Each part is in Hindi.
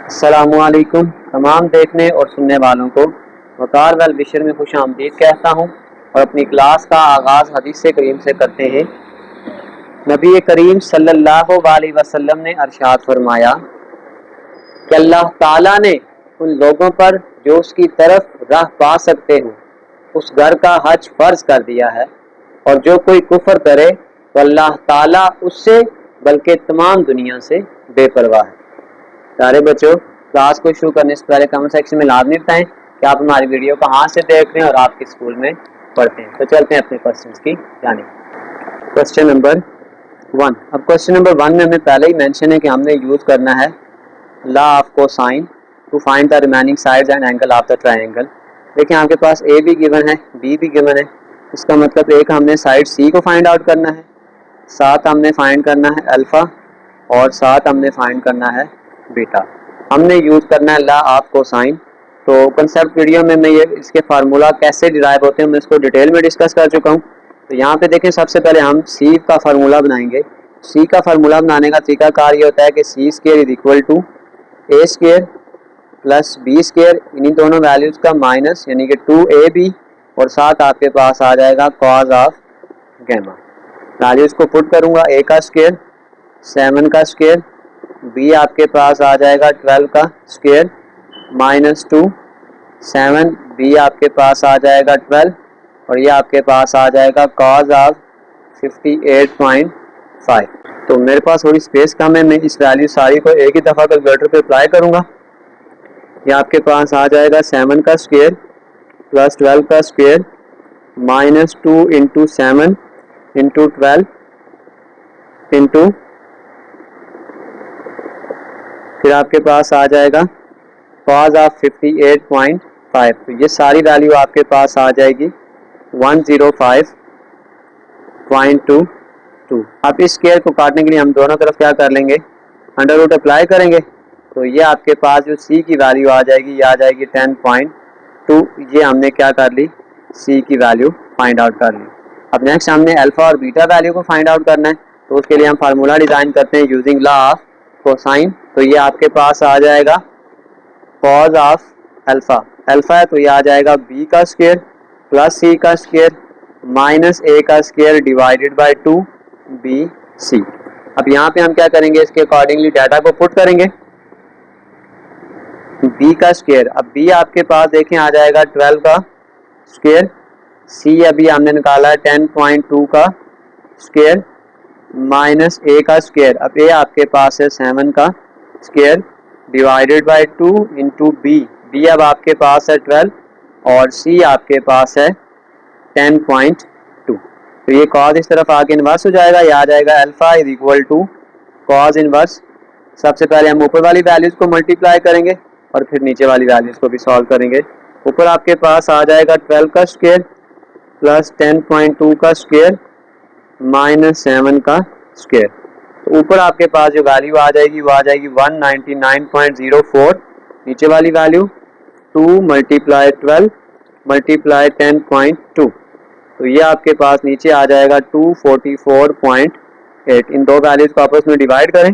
अस्सलामुअलैकुम तमाम देखने और सुनने वालों को वकार वेल विशर में खुश आमदीद कहता हूँ और अपनी क्लास का आगाज़ हदीस करीम से करते हैं। नबी करीम सल्लल्लाहु अलैहि वसल्लम ने अरशाद फरमाया कि अल्लाह ताला ने उन लोगों पर जो उसकी तरफ राह पा सकते हो उस घर का हज फर्ज कर दिया है, और जो कोई कुफर करे तो अल्लाह ताला उससे बल्कि तमाम दुनिया से बेपरवाह है। सारे बच्चों, क्लास को शुरू करने से पहले कमेंट सेक्शन में लाजमी बताएं कि आप हमारी वीडियो कहाँ से देख रहे हैं और आप किस स्कूल में पढ़ते हैं। तो चलते हैं अपने क्वेश्चंस की जानिब। Question number 1। अब क्वेश्चन नंबर 1 में हमें पहले ही मेंशन है कि हमने यूज़ करना है law of cosine to find the remaining sides and angle of the triangle. देखिए आपके पास ए भी गिवन है, बी भी गिवन है। इसका मतलब एक हमने साइड सी को फाइंड आउट करना है, साथ हमने फाइंड करना है अल्फ़ा और साथ हमने फाइंड करना है बीटा। हमने यूज़ करना है लॉ ऑफ कोसाइन। तो कंसेप्ट वीडियो में मैं ये इसके फार्मूला कैसे डिराइव होते हैं मैं इसको डिटेल में डिस्कस कर चुका हूँ। तो यहाँ पे देखें, सबसे पहले हम सी का फार्मूला बनाएंगे। सी का फार्मूला बनाने का तरीकाकार ये होता है कि C square is equal to A square plus B square, इन्हीं दोनों वैल्यूज़ का माइनस यानी कि 2ab, और साथ आपके पास आ जाएगा कॉज ऑफ गैमा। वैल्यूज़ को पुट करूँगा, ए का स्क्वायर 7 का स्क्वायर, बी आपके पास आ जाएगा 12 का स्क्वायर माइनस 2 7, बी आपके पास आ जाएगा 12 और ये आपके पास आ जाएगा कॉज ऑफ 58.5। तो मेरे पास थोड़ी स्पेस कम है, मैं इस वैल्यू सारी को एक ही दफ़ा कैलकुलेटर पे अप्लाई करूँगा। ये आपके पास आ जाएगा 7 का स्क्वायर प्लस 12 का square minus 2 into 7 into 12 into, फिर आपके पास आ जाएगा कॉज ऑफ 58.5। तो ये सारी वैल्यू आपके पास आ जाएगी 105.22। अब इस स्क्वायर को काटने के लिए हम दोनों तरफ क्या कर लेंगे, अंडर रूट अप्लाई करेंगे। तो ये आपके पास जो सी की वैल्यू आ जाएगी ये आ जाएगी 10.2। ये हमने क्या कर ली, सी की वैल्यू फाइंड आउट कर ली। अब नेक्स्ट हमने अल्फा और बीटा वैल्यू को फाइंड आउट करना है। तो उसके लिए हम फार्मूला डिज़ाइन करते हैं यूजिंग लॉ ऑफ कोसाइन। तो ये आपके पास आ जाएगा कॉज ऑफ अल्फा, अल्फा है तो ये आ जाएगा बी का स्क्वायर प्लस सी का स्क्वायर माइनस ए का square divided by 2 b c. अब यहाँ पे हम क्या करेंगे, इसके अकॉर्डिंगली डाटा को पुट करेंगे। बी का स्क्वायर, अब बी आपके पास देखें आ जाएगा 12 का स्क्वायर, सी अभी हमने निकाला है 10.2 का स्क्वायर माइनस ए का स्क्वायर, अब ए आपके पास है 7 का square divided by 2 into b. B अब आपके पास है 12 और सी आपके पास है 10.2। तो ये कॉज इस तरफ आके इन्वर्स हो जाएगा, ये आ जाएगा alpha is equal to cos inverse. सबसे पहले हम ऊपर वाली वैल्यूज़ को मल्टीप्लाई करेंगे और फिर नीचे वाली वैल्यूज़ को भी सॉल्व करेंगे। ऊपर आपके पास आ जाएगा 12 का स्क्वायर प्लस 10.2 का स्क्वायर माइनस 7 का स्क्वायर। तो ऊपर आपके पास जो वैल्यू आ जाएगी वो आ जाएगी 199.04। नीचे वाली वैल्यू 2 मल्टीप्लाई 12 मल्टीप्लाई 10.2, तो ये आपके पास नीचे आ जाएगा 244.8। इन दो वैल्यूज को आपस में डिवाइड करें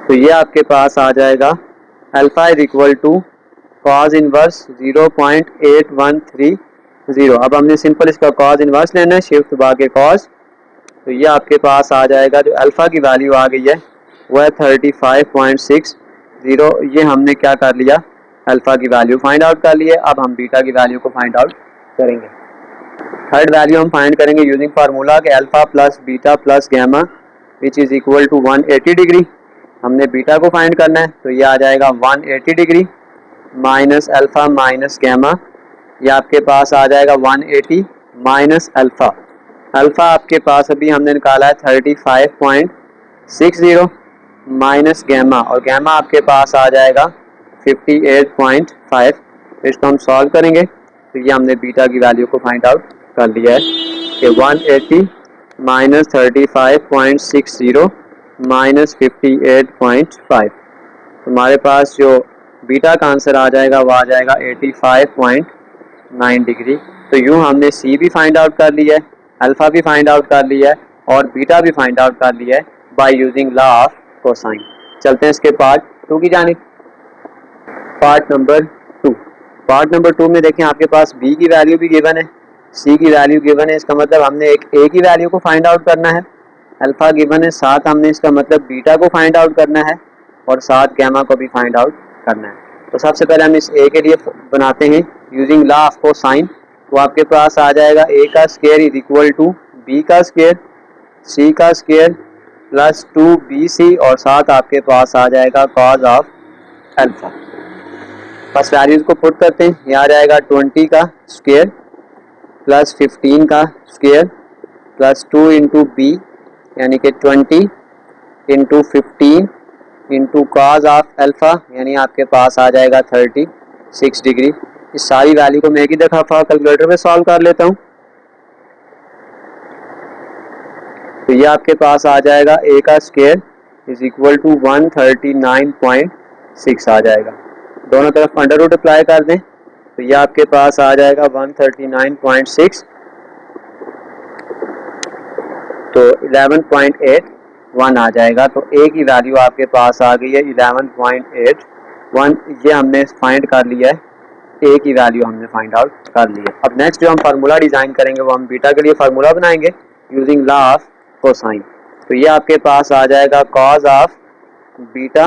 तो ये आपके पास आ जाएगा alpha is equal to cos inverse 0.8130। अब हमने सिंपल इसका कॉज इनवर्स लेना है, शिफ्ट दबा के कॉज। तो ये आपके पास आ जाएगा, जो अल्फा की वैल्यू आ गई है वो है 35.60। ये हमने क्या कर लिया, अल्फा की वैल्यू फाइंड आउट कर ली है। अब हम बीटा की वैल्यू को फाइंड आउट करेंगे। थर्ड वैल्यू हम फाइंड करेंगे यूजिंग फार्मूला के alpha plus beta plus gamma which is equal to 180 degree. हमने बीटा को फाइंड करना है तो ये आ जाएगा 180 degree minus alpha minus gamma. ये आपके पास आ जाएगा 180 माइनस अल्फा। अल्फा आपके पास अभी हमने निकाला है 35.60 माइनस गैमा, और गैमा आपके पास आ जाएगा 58.5। इसको हम सॉल्व करेंगे तो ये हमने बीटा की वैल्यू को फाइंड आउट कर लिया है कि 180 माइनस 35.60 माइनस 58.5। हमारे पास जो बीटा का आंसर आ जाएगा वो आ जाएगा 85.9 डिग्री। तो यूँ हमने सी भी फाइंड आउट कर लिया है, अल्फ़ा भी फाइंड आउट कर लिया है और बीटा भी फाइंड आउट कर लिया है by using law of cosine. चलते हैं इसके पार्ट 2 की जानिब। Part number 2। पार्ट नंबर 2 में देखें आपके पास बी की वैल्यू भी गिवन है, सी की वैल्यू गिवन है। इसका मतलब हमने एक ए की वैल्यू को फाइंड आउट करना है, अल्फा गिवन है, साथ हमने इसका मतलब बीटा को फाइंड आउट करना है और साथ गैमा को भी फाइंड आउट करना है। तो सबसे पहले हम इस ए के लिए बनाते हैं यूजिंग लॉ ऑफ कोसाइन। तो आपके पास आ जाएगा ए का square is equal to b का स्क्वायर सी का स्क्वायर प्लस 2bc और साथ आपके पास आ जाएगा cause of alpha. First values को पुट करते हैं, यहाँ आ जाएगा 20 का स्क्वायर प्लस 15 का स्क्वायर प्लस 2 इंटू बी यानी कि 20 into 15 into cos of alpha यानी आपके पास आ जाएगा 36 डिग्री। इस सारी वैल्यू को मैं एक ही दफा कैलकुलेटर में सॉल्व कर लेता हूँ। तो ये आपके पास आ जाएगा ए का स्क्वायर इज इक्वल टू 139.6 आ जाएगा। दोनों तरफ अंडर रूट अप्लाई कर दें तो ये आपके पास आ जाएगा 139.6 तो 11.81 आ जाएगा। तो ए की वैल्यू आपके पास आ गई है 11.81। ये हमने फाइंड कर लिया है, ए की वैल्यू हमने फाइंड आउट कर ली है। अब नेक्स्ट जो हम फार्मूला डिज़ाइन करेंगे वो हम बीटा के लिए फार्मूला बनाएंगे यूजिंग लॉ ऑफ कोसाइन। तो ये आपके पास आ जाएगा कॉज ऑफ बीटा,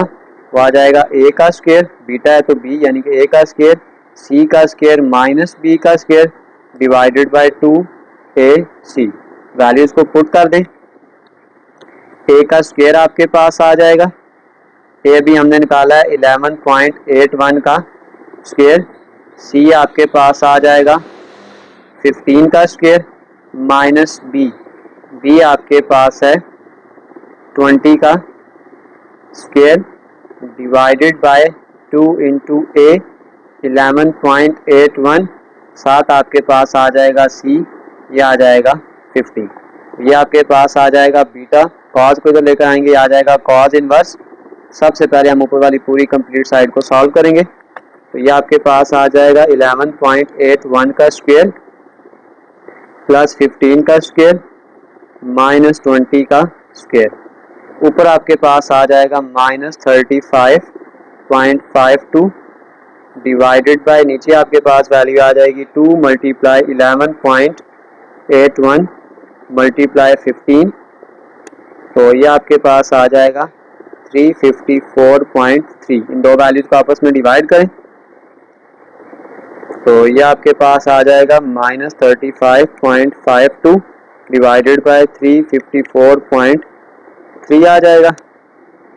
वो आ जाएगा ए का स्क्वायर, बीटा है तो बी यानी कि ए का स्क्वायर सी का स्क्वायर माइनस बी का square divided bye 2ac। Values को पुट कर दें, ए का स्क्वायर आपके पास आ जाएगा, ए भी हमने निकाला है 11.81 का स्क्वायर, सी आपके पास आ जाएगा 15 का स्क्वायर माइनस बी आपके पास है 20 का स्क्वायर डिवाइडेड बाय 2 इंटू ए 11.81 साथ आपके पास आ जाएगा सी, ये आ जाएगा 50। ये आपके पास आ जाएगा बीटा, कॉज को जो लेकर आएंगे आ जाएगा कॉज इनवर्स। सबसे पहले हम ऊपर वाली पूरी कंप्लीट साइड को सॉल्व करेंगे। तो ये आपके पास आ जाएगा 11.81 का स्क्वायर प्लस 15 का स्क्वायर माइनस 20 का स्क्वायर, ऊपर आपके पास आ जाएगा माइनस 35.52 डिवाइडेड बाय नीचे आपके पास वैल्यू आ जाएगी 2 मल्टीप्लाई 11.81 मल्टीप्लाई 15। तो ये आपके पास आ जाएगा 354.3। इन दो वैल्यूज को आपस में डिवाइड करें तो ये आपके पास आ जाएगा माइनस 35.52 डिवाइडेड बाय 354.3 आ जाएगा।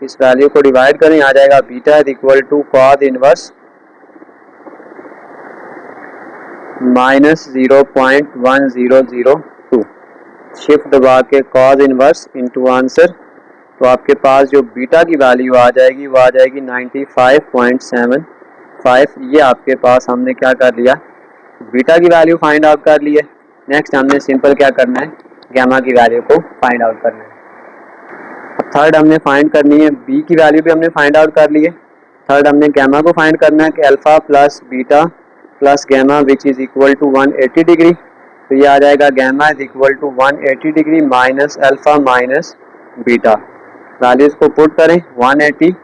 इस वैल्यू को डिवाइड करें, आ जाएगा beta is equal to cos inverse minus 0.1002। Shift दबा के कॉज इनवर्स इनटू आंसर। तो आपके पास जो बीटा की वैल्यू आ जाएगी वो आ जाएगी 95.75। ये आपके पास हमने क्या कर लिया, बीटा की वैल्यू फाइंड आउट कर ली है। नेक्स्ट हमने सिंपल क्या करना है, गैमा की वैल्यू को फाइंड आउट करना है। अब थर्ड हमने फाइंड करनी है, बी की वैल्यू भी हमने फाइंड आउट कर ली है। थर्ड हमने गैमा को फाइंड करना है कि alpha plus beta plus gamma which is equal to 180 degree. तो ये आ जाएगा gamma is equal to 180 degree minus alpha minus beta. Values को पुट करें, 180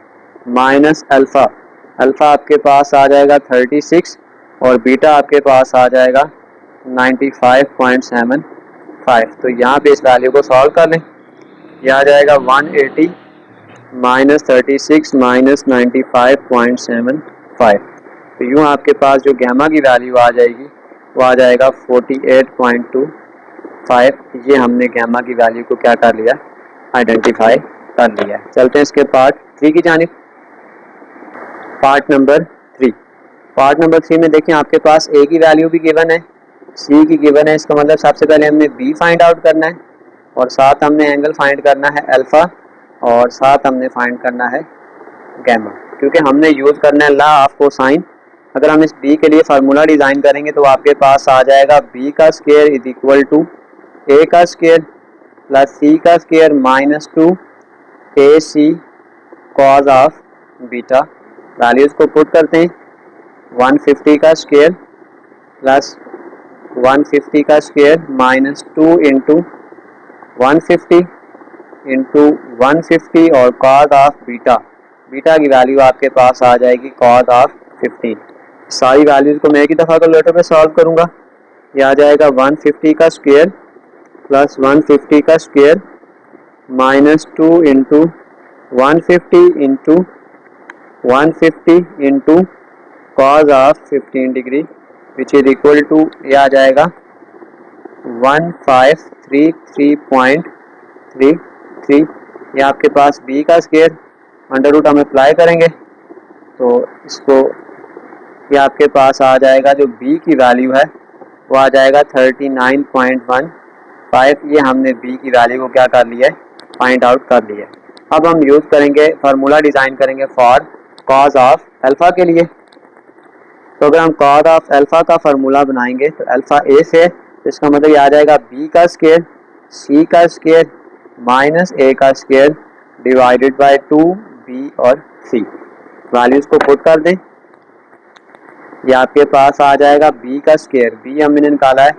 माइनस अल्फा, अल्फा आपके पास आ जाएगा 36 और बीटा आपके पास आ जाएगा 95.75। तो यहाँ पे इस वैल्यू को सॉल्व कर लें, यह आ जाएगा 180 माइनस 36 माइनस 95.75। तो यूँ आपके पास जो गैमा की वैल्यू आ जाएगी वो आ जाएगा 48.25। ये हमने गैमा की वैल्यू को क्या कर लिया, आइडेंटिफाई कर लिया। चलते हैं इसके पार्ट 3 की जानिब। Part number 3। पार्ट नंबर 3 में देखें आपके पास ए की वैल्यू भी गिवन है, सी की गिवन है। इसका मतलब सबसे पहले हमने बी फाइंड आउट करना है और साथ हमने एंगल फाइंड करना है अल्फा और साथ हमने फाइंड करना है गैमा, क्योंकि हमने यूज़ करना है लॉ ऑफ कोसाइन। अगर हम इस बी के लिए फार्मूला डिज़ाइन करेंगे तो आपके पास आ जाएगा बी का स्क्वायर इज इक्वल टू ए का स्क्वायर प्लस सी का square minus 2ac cause of beta. Values को पुट करते हैं, 150 का स्क्वायर प्लस 150 का स्क्वायर माइनस 2 इंटू 150 इंटू 150 और कॉस ऑफ बीटा, बीटा की वैल्यू आपके पास आ जाएगी कॉस ऑफ 15। सारी वैल्यूज़ को मैं एक ही दफ़ा कैलकुलेटर पे सॉल्व करूँगा। ये आ जाएगा 150 का स्क्वायर प्लस 150 का square minus 2 into 150 into 150 into cos of 15 degree which is equal to, ये आ जाएगा 1533.33। ये आपके पास b का स्क्वायर, अंडर रूट हम अप्लाई करेंगे तो इसको, ये आपके पास आ जाएगा जो b की वैल्यू है वो आ जाएगा 39.15। ये हमने b की वैल्यू को क्या कर लिया है, फाइंड आउट कर लिया है। अब हम यूज़ करेंगे, फार्मूला डिज़ाइन करेंगे फॉर कॉस ऑफ अल्फ़ा के लिए। तो अगर हम कॉस ऑफ अल्फ़ा का फार्मूला बनाएंगे तो अल्फ़ा ए से, तो इसका मतलब ये आ जाएगा b का स्क्वायर c का स्क्वायर माइनस a का स्क्वायर डिवाइडेड बाय 2b और c। वैल्यूज़ को पुट कर दें, ये आपके पास आ जाएगा b का स्क्वायर, b हमने निकाला है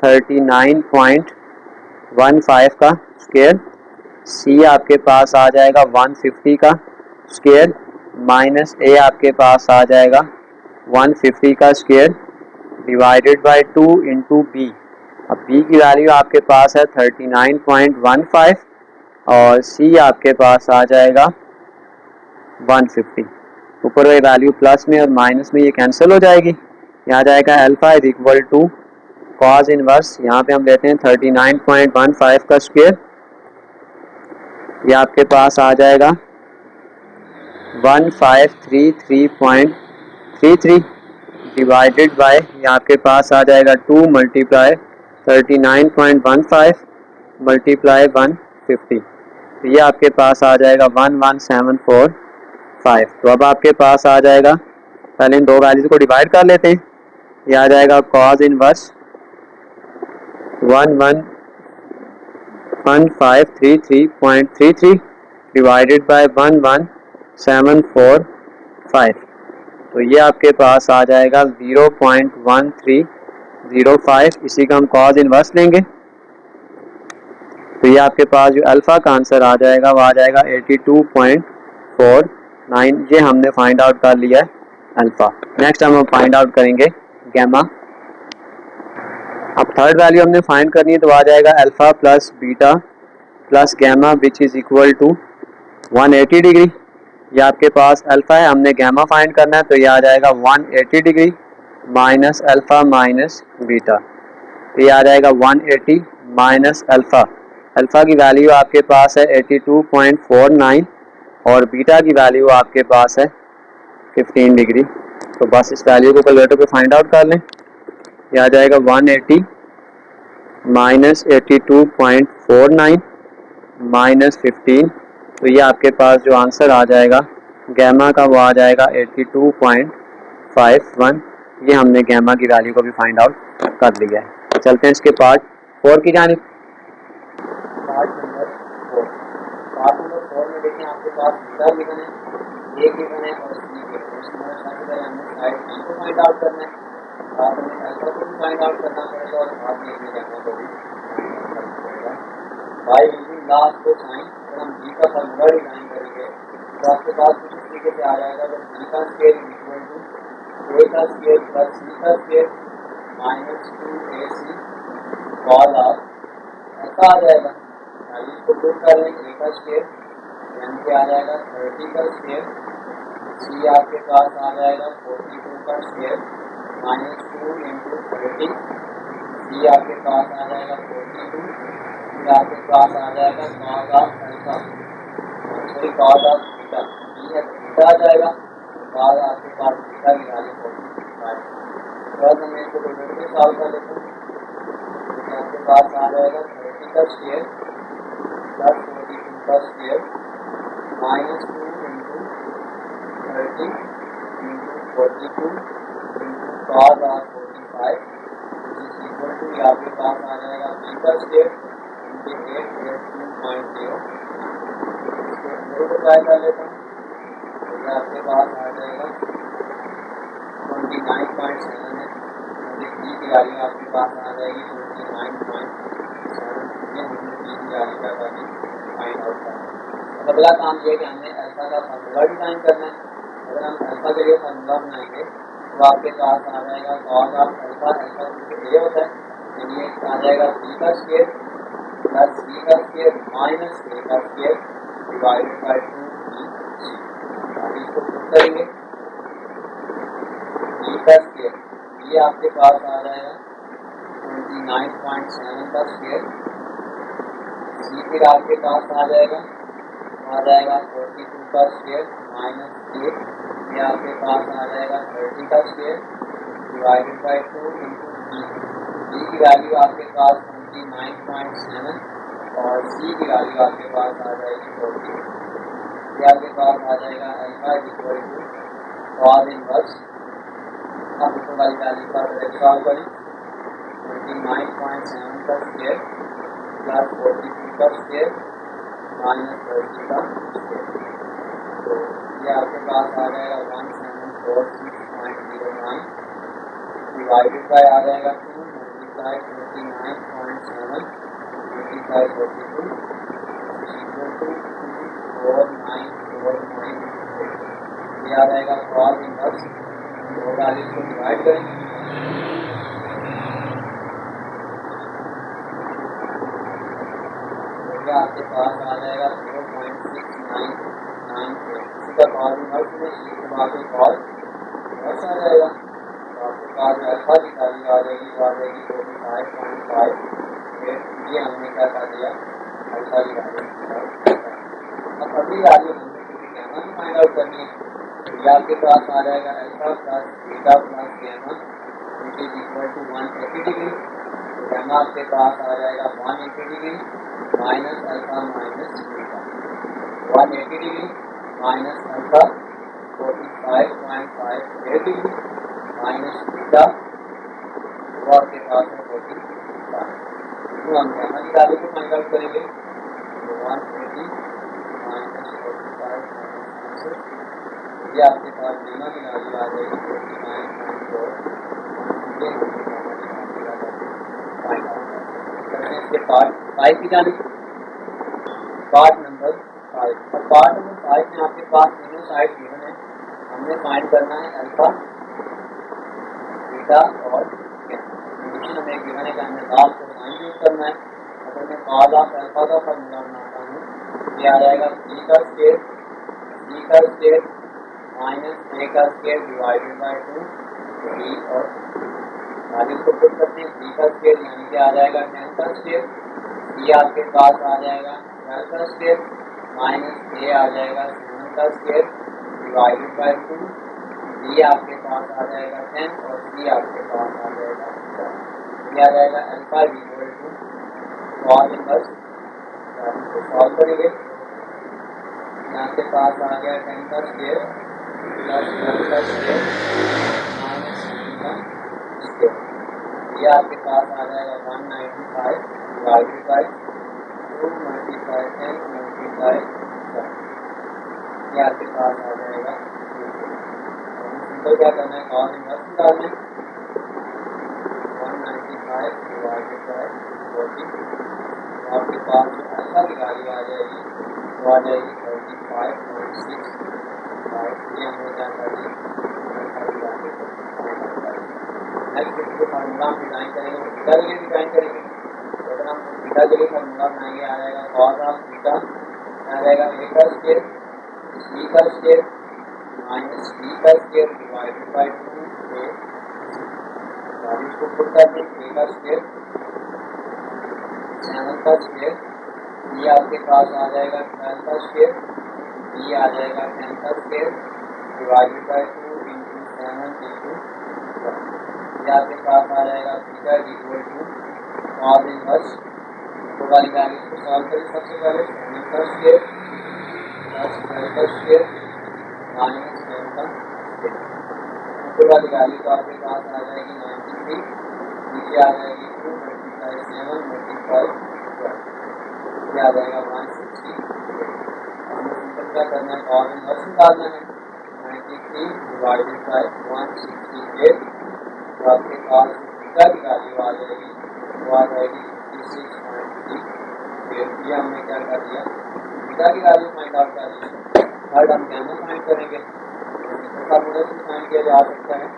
39.15 का स्क्वायर, c आपके पास आ जाएगा 150 का स्क्वायर माइनस a आपके पास आ जाएगा 150 का square divided by 2 into b. अब b की वैल्यू आपके पास है 39.15 और c आपके पास आ जाएगा 150। ऊपर वाली वैल्यू प्लस में और माइनस में ये कैंसिल हो जाएगी, यहाँ आ जाएगा alpha is equal to cos inverse, यहाँ पे हम लेते हैं 39.15 का स्क्वायर, ये आपके पास आ जाएगा 1533.33 डिवाइडेड बाय, ये आपके पास आ जाएगा 2 मल्टीप्लाई 39.15 मल्टीप्लाई 150, तो ये आपके पास आ जाएगा 11745। तो अब आपके पास आ जाएगा, पहले इन दो वैल्यूज को डिवाइड कर लेते हैं, ये आ जाएगा कॉस इनवर्स 1533.33 डिवाइडेड बाय 11745, तो ये आपके पास आ जाएगा 0.1305। इसी का हम कॉस इनवर्स लेंगे तो ये आपके पास जो अल्फ़ा का आंसर आ जाएगा वो आ जाएगा 82.49। ये हमने फाइंड आउट कर लिया है अल्फ़ा। नेक्स्ट हम फाइंड आउट करेंगे गैमा। अब थर्ड वैल्यू हमने फाइंड करनी है तो आ जाएगा alpha plus beta plus gamma which is equal to 180 degree. ये आपके पास अल्फ़ा है, हमने गैमा फाइंड करना है तो ये आ जाएगा 180 degree minus alpha minus beta, तो ये आ जाएगा 180 माइनस अल्फ़ा। अल्फ़ा की वैल्यू आपके पास है 82.49 और बीटा की वैल्यू आपके पास है 15 डिग्री। तो बस इस वैल्यू को कैलकुलेटर पे फाइंड आउट कर लें, ये आ जाएगा 180 माइनस 82.49 माइनस 15, तो ये आपके पास जो आंसर आ जाएगा गैमा का वो आ जाएगा 82.51। ये हमने गैमा की वैल्यू को भी फाइंड आउट कर लिया है। चलते हैं इसके पार्ट 4 की जानिब। पार्ट नंबर 4 में देखें आपके पास बीटा गिवन है, ए गिवन है और सी गिवन है। उसकी मदद से हमने साइड बी को फाइंड आउट करना है, साथ में अल्फा को भी फाइंड आउट करना पड़ेगा और साथ में गैमा को भी करना पड़ेगा। बाय यूजिंग लास्ट को साइन अगर हम बी का फार्मूला डिजाइन करेंगे तो आपके पास कुछ इस तरीके से आ जाएगा कि बी का स्क्वायर इक्वल टू ए का स्क्वायर प्लस सी का square minus 2ac cos of ऐसा आ जाएगा। इसको पुट कर लें, ए का स्क्वायर यानी कि आ जाएगा 30 का स्क्वायर, सी आपके पास आ जाएगा 42 का स्क्वायर माइनस 2 इंटू 30, सी आपके पास आ जाएगा 42, फिर आपके पास आ जाएगा cos of alpha sorry cos of beta, b है बीटा आ जाएगा, बाद आपके पास बीटा की वैल्यू 45। बाद हम इसको कैलकुलेटर में सॉल्व कर लेते हैं, आपके पास आ जाएगा 30 का स्क्वायर प्लस 42 का square minus 2 into 30 into 42 into cos of 45 which is equal to, आपके पास आ जाएगा बी का स्क्वायर इंटू 8.2.0। इसको अंदर को ट्राई कर लेता हूँ तो ये आपके पास आ जाएगा 29.7 है, बी की वैल्यू आपके पास आ जाएगी 29.7। ये हमने बी की वैल्यू क्या कर दी फाइंड आउट करना है। अगला काम ये कि हमने अल्फा का फार्मूला डिजाइन करना है। अगर हम अल्फा के लिए फार्मूला बनाएंगे तो आपके पास आ जाएगा कॉस ऑफ अल्फा, अल्फा ये होता है यानी ये आ जाएगा बी का स्क्वायर प्लस सी का स्क्वायर माइनस ए का स्क्वायर डिवाइडेड बाई 2 बी। अब इसको पुट करेंगे बी का स्क्वायर, ये आपके पास आ जाएगा 29.7 का स्क्वायर, सी फिर आपके पास आ जाएगा 42 का स्क्वायर माइनस ए, ये आपके पास आ जाएगा 30 का square divided by 2 into b की वैल्यू आपके पास 29.7 और सी की वैल्यू आपके पास आ जाएगी 40। ये आपके पास आ जाएगा alpha equal to cos inverse. अब ऊपर वाली वैल्यू का डायरेक्ट सॉल्व करें 29.7 का स्क्वायर प्लस 42 का स्क्वायर माइनस 30 का स्क्वायर, तो ये आपके पास आ जाएगा 1746.09 डिवाइडेड बाय आ जाएगा 2 मल्टीप्लाई 29.7 मल्टीप्लाई 42 इक्वल टू 4949, ये आ जाएगा कॉस इनवर्स 42 को डिवाइड करेंगे आपके पास आ जाएगा 0.6994, इसी का कॉस इनवर्स में ई के बाद में कॉस इनवर्स आ जाएगा, तो आपके पास अल्फा की वैल्यू आ जाएगी वो आ जाएगी 45.5। ये हमने क्या कर दिया अल्फा की वैल्यू। अब अगली वैल्यू हमने गैमा की फाइंड आउट करनी है, तो ये आपके पास आ जाएगा alpha plus beta plus gamma which is equal to 180 degree, तो गैमा आपके पास आ जाएगा 180 degree minus alpha minus beta, 180 degree minus alpha 45.58 degree minus beta वो आपके पास है 45। तो हम गैमा की वैल्यू को फाइंड आउट करेंगे तो 180 माइनस 45 माइनस, ये आपके पास गैमा की वैल्यू आ जाएगी 49.4। ये फाइंड आउट करते हैं इसके पार्ट 5 की जानी, पार्ट नंबर 5। और पार्ट नंबर 5 में आपके पास तीनों साइड गिवन है, हमने फाइंड करना है अल्फा बीटा और कंडीशन हमें गिवन है कि हमने कॉस को साइन यूज करना है। अगर मैं कॉस ऑफ अल्फा का फार्मूला बनाता हूँ ये आ जाएगा बी का स्क्वायर माइनस ए का स्क्वायर डिवाइडेड बाई 2 बी और आगे को पुट करते हैं बी का स्क्वायर यानी कि आ जाएगा 10 का स्क्वायर, सी आपके पास आ जाएगा 12 का स्क्वायर माइनस ए आ जाएगा 7 का स्क्वायर डिवाइडेड बाई 2, बी आपके पास आ जाएगा 10 और सी आपके पास आ जाएगा 4। ये आ जाएगा alpha equal to cos inverse, इसको सॉल्व करेंगे यहाँ के पास आ गया 10 का स्क्वायर प्लस 12 का स्क्वायर माइनस 7 का स्क्वायर, ये आपके पास आ जाएगा 195 डिवाइडेड बाई 2 मल्टीप्लाई 10 मल्टीप्लाई 4, ये आपके पास आ जाएगा। सिंपल क्या करना है कॉस इनवर्स निकालना है 195 डिवाइडेड बाई 40, आपके पास जो अल्फा की वैल्यू आ जाएगी वो आ जाएगी 35.6। ये हमने क्या कर दिया नेक्स्ट इसको फार्मूला हम डिजाइन करेंगे, बीटा के लिए डिजाइन करेंगे, तो अगर हम बीटा के लिए फार्मूला बनाएंगे आ जाएगा कॉस ऑफ बीटा आ जाएगा ए का स्क्वायर सी का स्क्वायर माइनस बी का स्क्वायर डिवाइडेड बाई 2 ए, इसको पुट कर दें ए का स्क्वायर 7 का स्क्वायर, ये आपके पास आ जाएगा 12 का स्क्वायर, ये आ जाएगा 10 का square divided by 2 into 7 into, ये आपके पास आ जाएगा beta equal to cos inverse, तो वाली वैल्यू को सॉल्व करें सबसे पहले 7 का स्क्वायर प्लस 12 का स्क्वायर माइनस 10 का स्क्वायर, ऊपर वाली वैल्यू तो आपके पास आ जाएगी 93, नीचे आ जाएगी 2 मल्टीप्लाई 7 मल्टीप्लाई 12, ये आ जाएगा 160। हमें सिंपल क्या करना है कॉस इनवर्स निकालना है 93 डिवाइडेड बाई 168, तो आपके पास बीटा की वैल्यू आ जाएगी वो आ जाएगी 56.3। स्क्वायर, ये हमने क्या कर दिया, बीटा की वैल्यू फाइंड आउट कर दी। थर्ड हम गैमा फाइंड करेंगे, तो फॉर्मूला से फाइंड किया जा सकता है,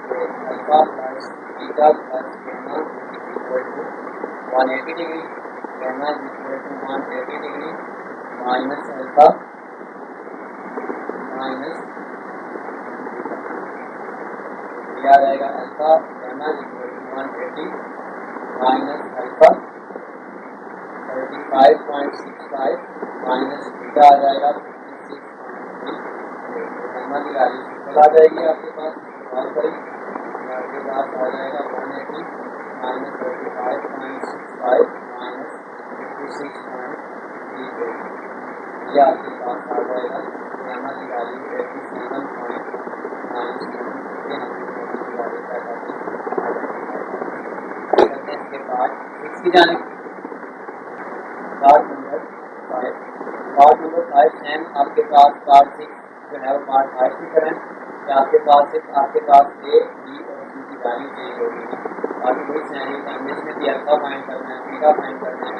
तो alpha plus beta plus gamma equal to 180 degree, gamma equal to 180 degree minus alpha minus क्या आ जाएगा, alpha gamma equal to 180 minus alpha 35.65 minus beta आ जाएगा 56.3। गैमा की वैल्यू सिंपल आ जाएगी आपके पास, सॉल्व करें, आपके पास आ जाएगा 180 माइनस 35.65 माइनस 56.3। ये आपके पास आ जाएगा गैमा की वैल्यू 87.9। इसके बाद 6 की जाने पार्ट नंबर 5 एंड आपके पास पार्ट 6 जो है वो पार्ट 5 की तरह कि आपके पास ए बी और सी की वैल्यू चेंज होगी। बाकी वही सैनिक हमने इसमें भी अल्फा फाइंड करना है, बीटा फाइंड करना है,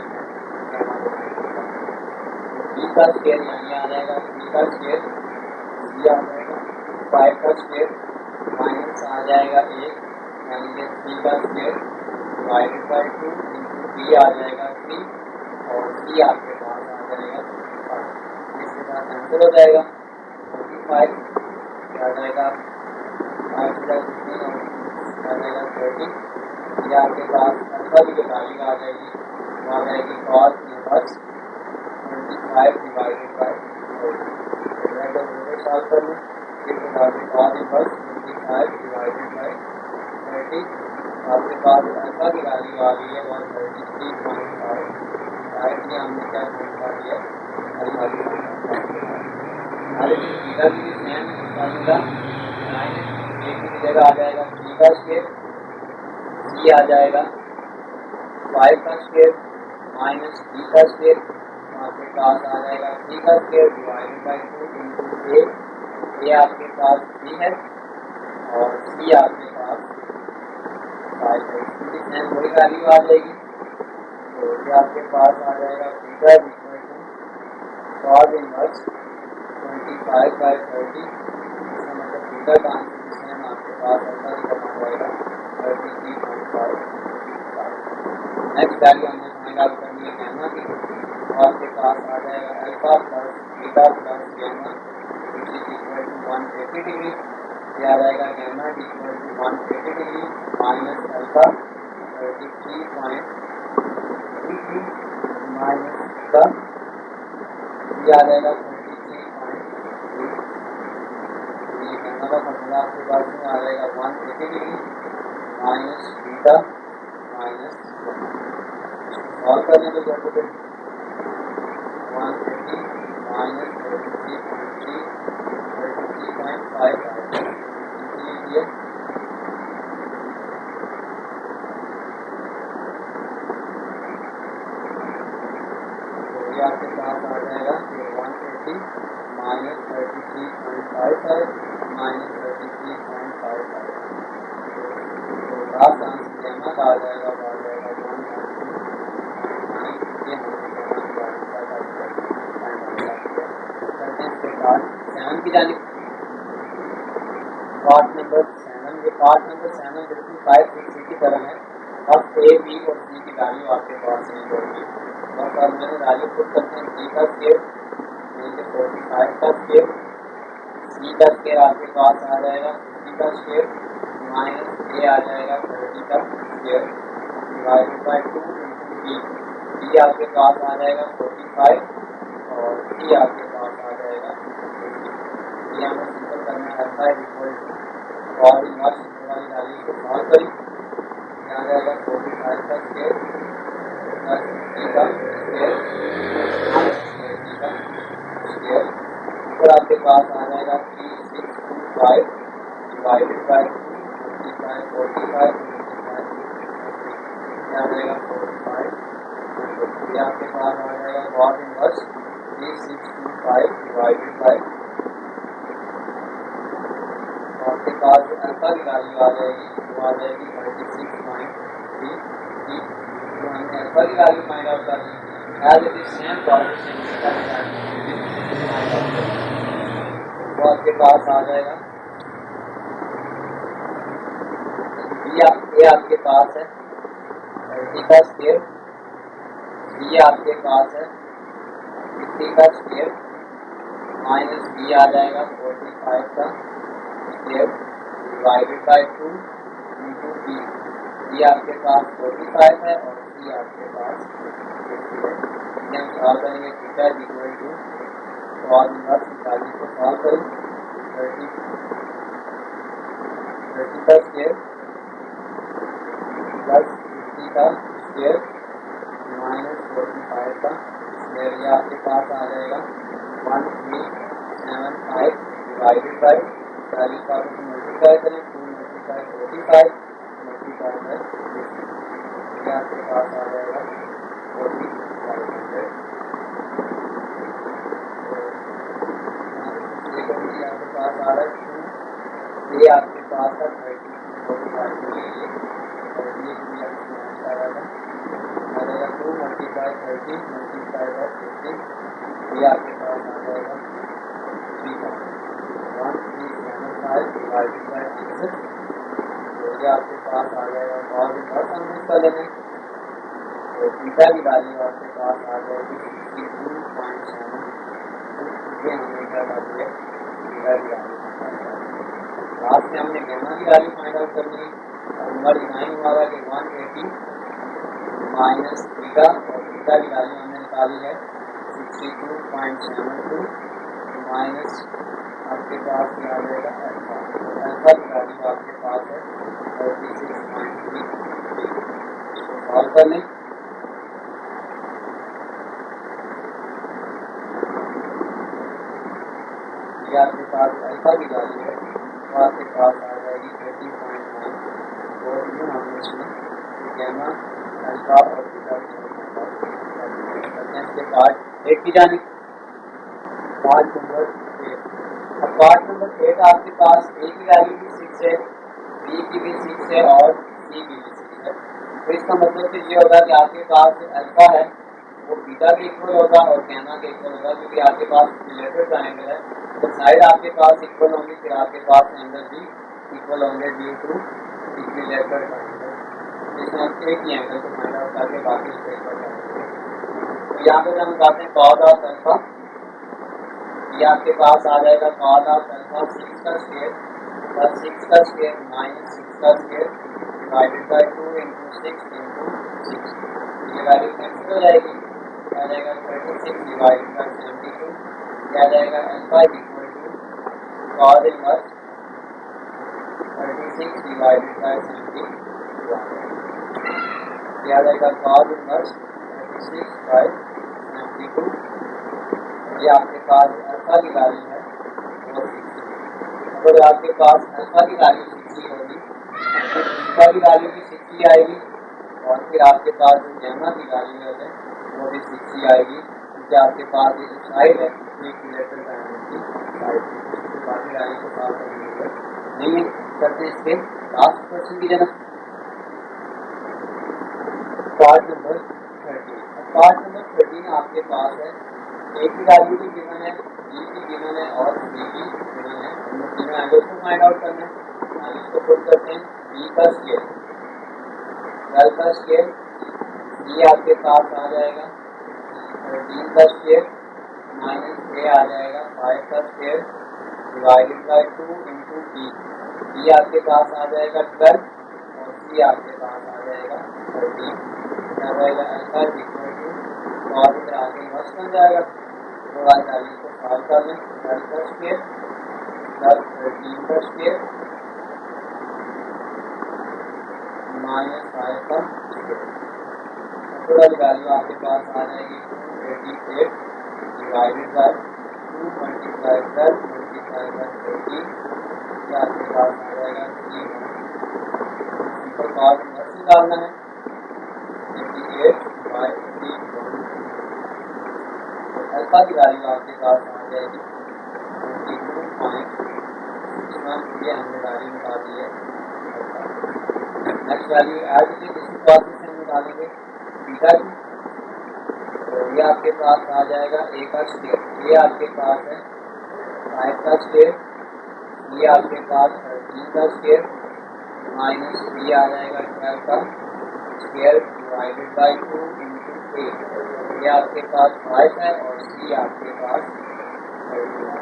बी का स्क्वायर यानी आ जाएगा बी का स्क्वायर, सी आ जाएगा 5 का स्क्वायर माइनस आ जाएगा 1 यानी कि 3 का square divided by 2 into B आ जाएगा 3 और सी आपके पास आ जाएगा 5। इसके साथ कैंसिल हो जाएगा 45 आ जाएगा 5 आ जाएगा 30। ये आपके पास अल्फा की जो वैल्यू आ जाएगी वो आ जाएगी cos inverse 25 divided by 40। Solve कर लें, फिर cos इनवर्स 25 डिवाइडेड बाई 30। आपके पास अल्फा की वैल्यू आ गई है 133.5। डायरेक्टली हमने क्या फाइंड कर दिया, अल्फा की बीटा की सेम फार्मूला एक की जगह आ जाएगा 3 का स्क्वायर, सी आ जाएगा 5 का स्क्वायर माइनस बी का स्क्वायर, आपके पास आ जाएगा 3 का स्क्वायर डिवाइडेड बाई 2 इंटू ए आपके पास 3 है और सी आपके पास 5 है। इसकी सेम वही वैल्यू आ जाएगी, तो ये आपके पास आ जाएगा beta equal to cos inverse 25/30। इसका मतलब बीटा का आंसर सेम आपके पास अल्फा की तरह आ जाएगा 33.5। नेक्स्ट वैल्यू हमने फाइंड आउट करनी है गैमा की, तो आपके पास आ जाएगा alpha plus beta plus gamma which is equal to 180 degree. ये आ जाएगा gamma equal to 180 degree minus alpha 33.33 minus का ये आ जाएगा 23.3। ये गैमा का फॉर्मूला आपके पास में आ जाएगा 180 degree minus beta minus solve करने के लिए 180 माइनस 33.3 33.5 ये आपके पास आ जाएगा 180 माइनस 33.55 माइनस 33.55। तो लास्ट आंसर गैमा का आ जाएगा 7 की जानिब पार्ट नंबर 7। ये पार्ट नंबर 7 बिल्कुल 5 6 की तरह है। अब ए बी और सी की वैल्यू आपके पास नहीं होगी, और मैंने वैल्यू पुट करते हैं बी का स्क्वायर 45 का स्क्वायर, सी का स्क्वायर आपके पास आ जाएगा 50 का स्क्वायर माइनस ए आ जाएगा 30 का square divided by 2 into b आपके पास आ जाएगा 45 और सी आपके पास आ जाएगा 50। ये हमें सिंपल करना है alpha equal to cos inverse वाली वैल्यू को सॉल्व करें, ये आ जाएगा 45 का स्क्वायर प्लस 50 का स्क्वायर माइनस 30 का स्क्वायर, ऊपर आपके पास आ जाएगा 3625 डिवाइडेड बाई 45 आ जाएगा 45। ये आपके पास आ जाएगा cos इनवर्स 3625 डिवाइडेड बाई, आपके पास अल्फा की वैल्यू आ जाएगी वो आ जाएगी 36.3। तो हमने अल्फा की वैल्यू फाइंड आउट कर ली, as it is same process वो आपके पास आ जाएगा। ये आपके पास है 30 का स्क्वायर, बी आपके पास है 50 का स्क्वायर माइनस बी आ जाएगा 45 का square divided by 2 into b. B आपके पास 45 है और सी आपके पास 50 है। हम सॉल्व करेंगे theta is equal to cos inverse 40 को सॉल्व करें 30 का स्क्वायर प्लस 50 का स्क्वायर माइनस 45 का स्क्वायर, ये आपके पास आ जाएगा 1375 डिवाइडेड बाई 40 का मल्टीप्लाई करें 2 मल्टीप्लाई 45 मल्टीप्लाई बाई 50, ये आपके पास आ जाएगा 4500। आपके पास आ रहा है 2, ये आपके पास है 30 45 के लिए आ जाएगा 2 मल्टीप्लाई 30 मल्टीप्लाई बाई 50, ये आपके पास आ जाएगा 1375 डिवाइडेड बाई 6, तो ये आपके पास आ जाएगा कॉस इनवर्स हम इसका लेंगे तो थीटा की वैल्यू आपके पास आ जाएगी 62.7। ये हमने क्या कर दिया थीटा की वैल्यू। लास्ट में हमने गैमा की वैल्यू फाइंड आउट करनी है। नंबर डिजाइन हमारा कि 180 माइनस थीटा और थीटा की वैल्यू हमने निकाली है 62.72 माइनस आपके पास क्या आ जाएगा अल्फा, अल्फा की वैल्यू आपके पास है 36.3। इसको सॉल्व कर लें ये आपके पास अल्फा की वैल्यू है तो आपके पास आ जाएगी 30.9 और ये हमने इसमें गैमा अल्फा और थीटा के पार्ट 8 की जानी पार्ट नंबर 8। अब पार्ट नंबर 8 आपके पास ए की वैल्यू भी 6 है, बी की भी 6 है और सी की भी 6 है। तो इसका मतलब तो ये होगा कि आपके पास अल्फा है वो बीटा के इक्वल होगा और गैमा के इक्वल होगा, क्योंकि आपके पास रिलेटेड ट्रायंगल है तो साइड आपके पास इक्वल होंगी, फिर आपके पास एंगल भी इक्वल होंगे ड्यू टू इक्विलेटरल ट्रायंगल। इसमें हम एक ही एंगल को फाइंड आउट करके बाकी उसको इक्वल करेंगे। तो यहाँ पे हम बताते हैं कॉस ऑफ अल्फा, ये आपके पास आ जाएगा कॉस ऑफ अल्फा 6 का स्क्वायर प्लस 6 का स्क्वायर माइनस 6 का square divided by 2 into 6 into 6, ये वैल्यू कैंसिल हो जाएगी, आ जाएगा 36 डिवाइडेड बाई 72, क्या आ जाएगा alpha equal to cos inverse 36 divided by 71, क्या आ जाएगा कॉस इनवर्स 36 बाई 72। ये आपके पास अल्फा की वैल्यू है वो 60। अगर आपके पास अल्फा की वैल्यू 60 होगी तो थीटा की वैल्यू भी 60 आएगी और फिर आपके पास जो गैमा की वैल्यू है वो भी 60 आएगी, क्योंकि आपके पास ये जो साइड है इक्विलेटरल ट्रायंगल की साइड है। बाकी वैल्यू को सॉल्व करने की जरूरत नहीं है। करते इसके लास्ट क्वेश्चन की जगह पार्ट नंबर 13। पार्ट नंबर 13 आपके पास है ए की वैल्यू भी गिवन है, बी की गिवन है और सी की गिवन है। हम लोग तीनों एंगल्स को फाइंड आउट करना है। इसको पुट करते हैं बी का स्क्वायर 12 का स्क्वायर, सी आपके पास आ जाएगा 13 का स्क्वायर माइनस ए आ जाएगा 5 का square divided by 2 into b. B आपके पास आ जाएगा 12 और सी आपके पास आ जाएगा 13, क्या जाएगा अल्फा इक्वल टू कॉस इधर आगे इनवर्स बन जाएगा। तो वाली वैल्यू को सॉल्व कर लें 12 का स्क्वायर प्लस 13 का स्क्वायर माइनस 5 का स्क्वायर, तो वाली वैल्यू आपके पास आ जाएगी 288 divided by 2 multiply 12 multiply by 13, क्या आपके पास आ जाएगा 3। सिंपल कॉस इनवर्स निकालना है 88 बाई 3। अल्फा की वैल्यू आपके पास आ जाएगी 22.61, ये हमने वैल्यू निकाली है। Next value as it is इसी प्रोसेस से हम निकालेंगे थीटा की, तो ये आपके पास आ जाएगा ए का स्क्वायर, ये आपके पास है 5 का स्क्वायर, ये आपके पास 13 का स्क्वायर माइनस बी आ जाएगा 12 का स्क्वायर डिवाइडेड बाई 2 इंटू 8। ये आपके पास 5 है और सी आपके पास 30 है।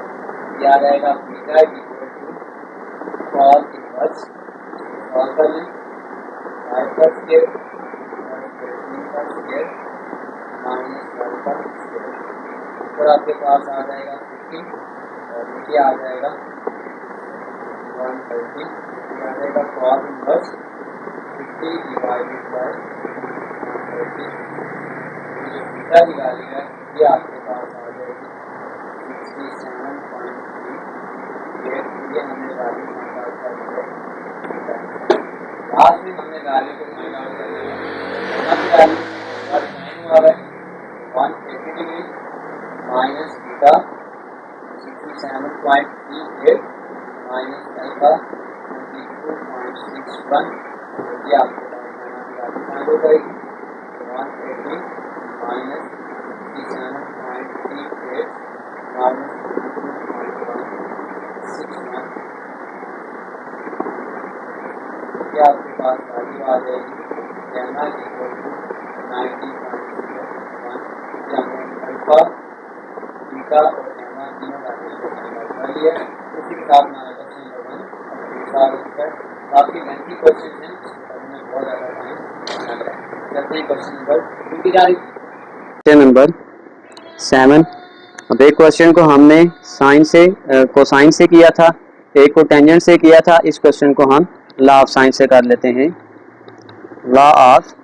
ये आ जाएगा beta equal to cos inverse, solve कर लें 5 का स्क्वायर और 13 का स्क्वायर माइनस 12 का स्क्वायर, ऊपर आपके पास आ जाएगा 50 और नीचे आ जाएगा 130। ये आ जाएगा कॉस इनवर्स 50 डिवाइडेड बाई 130। जो बीटा की वैल्यू है ये आपके पास आ जाएगी 67.3। ये हमने वैल्यू फाइंड आउट कर लिया। लास्ट में हमने वैल्यू को फाइंड आउट कर लिया। वैल्यू हुआ है 180 degree minus beta 67.38 minus alpha 22.61। ये आपके पास फाइंड हो जाएगी 180 माइनस 67.38 माइनस 22.61। ये आपके पास वैल्यू आ जाएगी gamma equal to 90.01। Alpha beta और गैमा तीनों वैल्यूज को फाइंड आउट कर लिया। उसी के साथ हमारा क्वेश्चन नंबर 1 काफ़ी लेंथी क्वेश्चन है, उसमें बहुत ज़्यादा टाइम लग रहा है। चलते हैं क्वेश्चन नंबर 2 की जारी। Question number 7। अब एक क्वेश्चन को हमने साइन से कोसाइन से किया था, एक को टेंजेंट से किया था। इस क्वेश्चन को हम लॉ ऑफ साइन से कर लेते हैं, लॉ ऑफ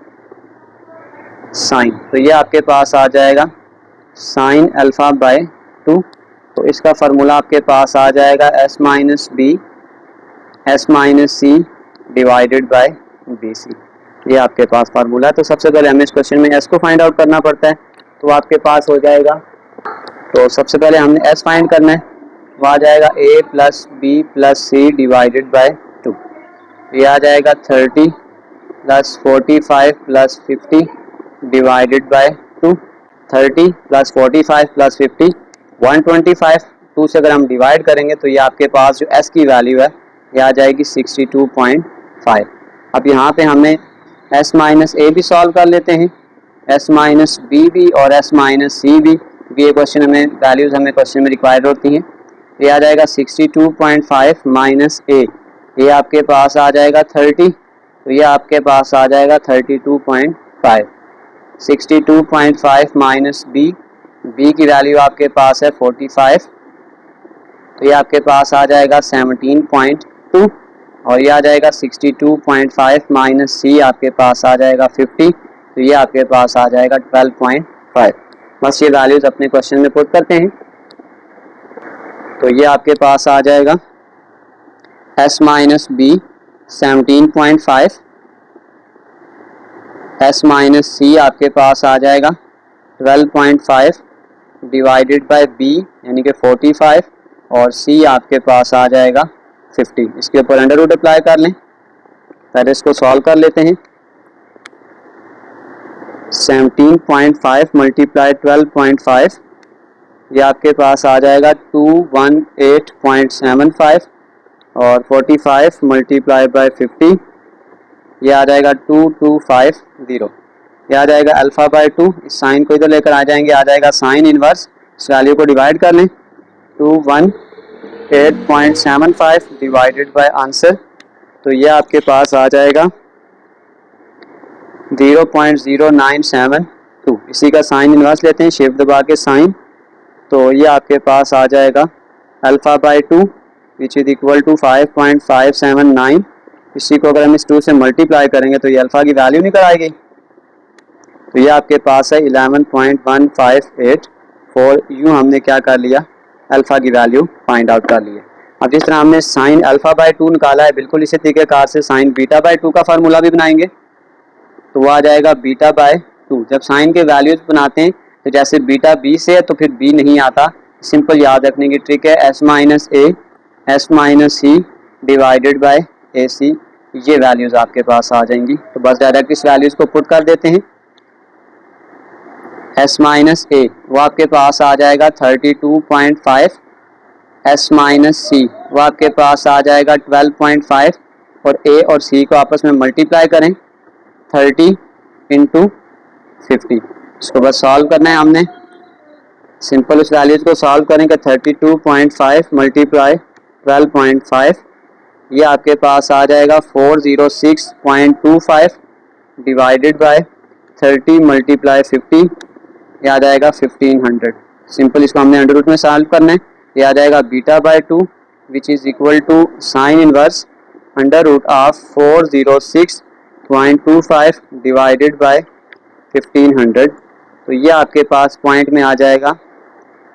साइन। तो ये आपके पास आ जाएगा साइन अल्फा बाय 2। तो इसका फार्मूला आपके पास आ जाएगा S minus B S minus C divided by b c. ये आपके पास फार्मूला है। तो सबसे पहले हमें इस क्वेश्चन में एस को फाइंड आउट करना पड़ता है, तो आपके पास हो जाएगा। तो सबसे पहले हमने एस फाइंड करना है, वो आ जाएगा A plus B plus C divided by 2। ये आ जाएगा 30 plus 45 plus 50 divided by 2। 30 plus 45 plus 50 125। 2 से अगर हम डिवाइड करेंगे तो ये आपके पास जो एस की वैल्यू है ये आ जाएगी 62.5। अब यहाँ पे हमने एस माइनस ए भी सॉल्व कर लेते हैं, एस माइनस बी भी और एस माइनस सी भी। ये क्वेश्चन हमें वैल्यूज़ हमें क्वेश्चन में रिक्वायर्ड होती हैं। ये आ जाएगा 62.5 माइनस ए, ये आपके पास आ जाएगा 30। तो ये आपके पास आ जाएगा 32.5। 62.5 माइनस बी, बी की वैल्यू आपके पास है 45। तो ये आपके पास आ जाएगा 17.2 और ये आ जाएगा 62.5 माइनस सी आपके पास आ जाएगा 50। तो ये आपके पास आ जाएगा 12.5। बस ये वैल्यूज अपने क्वेश्चन में पुट करते हैं। तो ये आपके पास आ जाएगा S minus B 17.5, S minus C आपके पास आ जाएगा 12.5 डिवाइडेड बाय बी यानी कि 45 और सी आपके पास आ जाएगा 50। इसके ऊपर अंडर रूट अप्लाई कर लें, पहले इसको सॉल्व कर लेते हैं। 17.5 मल्टीप्लाई 12.5, ये आपके पास आ जाएगा 218.75 और 45 मल्टीप्लाई बाय 50, ये आ जाएगा 2250। ये आ जाएगा अल्फ़ा बाय 2। इस साइन को इधर लेकर आ जाएंगे, आ जाएगा साइन इनवर्स। इस वैल्यू को डिवाइड कर लें, 218.75 डिवाइडेड बाय आंसर। तो ये आपके पास आ जाएगा 0.0972। इसी का साइन इनवर्स लेते हैं, शेप दबा के साइन। तो ये आपके पास आ जाएगा alpha by 2 which is equal to 5.579। इसी को अगर हम इस 2 से मल्टीप्लाई करेंगे तो ये अल्फ़ा की वैल्यू निकल आएगी। तो ये आपके पास है 11.158। यूँ हमने क्या कर लिया, अल्फ़ा की वैल्यू फाइंड आउट कर लिया। अब जिस तरह हमने साइन अल्फ़ा बाय 2 निकाला है, बिल्कुल इसी तरीक़ेकार से साइन बीटा बाय 2 का फार्मूला भी बनाएंगे। तो वो आ जाएगा बीटा बाय 2। जब साइन के वैल्यूज बनाते हैं तो जैसे बीटा बी से है तो फिर बी नहीं आता। सिंपल याद रखने की ट्रिक है, S minus A S minus C divided by A C. ये वैल्यूज़ आपके पास आ जाएंगी। तो बस डायरेक्ट इस वैल्यूज़ को पुट कर देते हैं। एस माइनस ए वो आपके पास आ जाएगा 32.5, एस माइनस सी वो आपके पास आ जाएगा 12.5, और ए और सी को आपस में मल्टीप्लाई करें 30 इंटू 50। इसको बस सॉल्व करना है हमने। सिंपल उस वैल्यूज को सॉल्व करेंगे 32.5 मल्टीप्लाई 12.5, ये आपके पास आ जाएगा 406.25 डिवाइडेड बाय 30 मल्टीप्लाई 50, ये आ जाएगा 1500। सिंपल इसको हमने अंडर रूट में सॉल्व करना है। ये आ जाएगा beta by 2 which is equal to sine inverse under root of 406.25 divided by 1500। तो ये आपके पास पॉइंट में आ जाएगा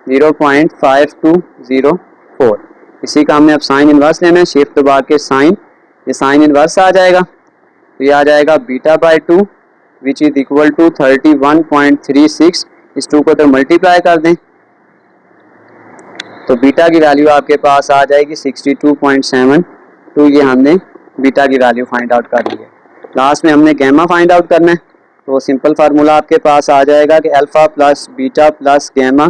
0.5204। इसी का हमने अब साइन इनवर्स लेना है, शिफ्ट दबा के साइन, ये साइन इनवर्स आ जाएगा। तो ये आ जाएगा beta by 2 which is equal to 31.36। इस 2 को तो मल्टीप्लाई कर दें तो बीटा की वैल्यू आपके पास आ जाएगी 62.72। ये हमने बीटा की वैल्यू फाइंड आउट कर ली है। लास्ट में हमने गैमा फाइंड आउट करना है, तो सिंपल फार्मूला आपके पास आ जाएगा कि alpha plus beta plus gamma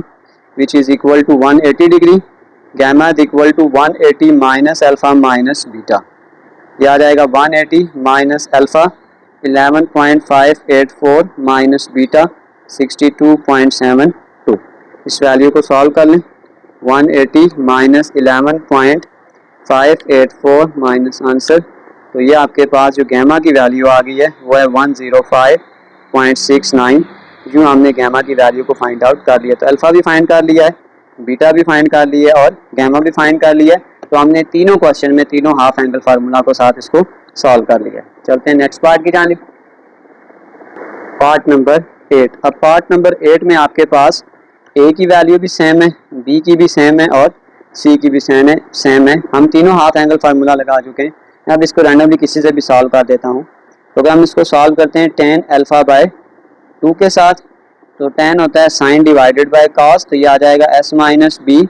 which is equal to 180 degree, gamma is equal to 180 minus alpha minus beta. यह आ जाएगा 180 माइनस अल्फा 11.584 माइनस बीटा 62.72। इस वैल्यू को सॉल्व कर लें। 180 माइनस 11.584 माइनस आंसर, तो ये आपके पास जो गैमा की वैल्यू आ गई है वो है 105.69। यूँ हमने गैमा की वैल्यू को फाइंड आउट कर लिया। तो अल्फ़ा भी फाइंड कर लिया है, बीटा भी फाइंड कर लिया है और गैमा भी फाइंड कर लिया है। तो हमने तीनों क्वेश्चन में तीनों हाफ एंगल फार्मूला को साथ इसको सॉल्व कर लिया। चलते हैं नेक्स्ट पार्ट की जानिब, पार्ट नंबर 8। अब पार्ट नंबर 8 में आपके पास ए की वैल्यू भी सेम है, बी की भी सेम है और सी की भी सेम है। हम तीनों हाफ एंगल फार्मूला लगा चुके हैं। अब इसको रैंडमली किसी से भी सॉल्व कर देता हूँ। तो अगर हम इसको सॉल्व करते हैं tan अल्फ़ा बाय 2 के साथ, तो tan होता है साइन डिवाइडेड बाय कॉस, तो ये आ जाएगा s minus B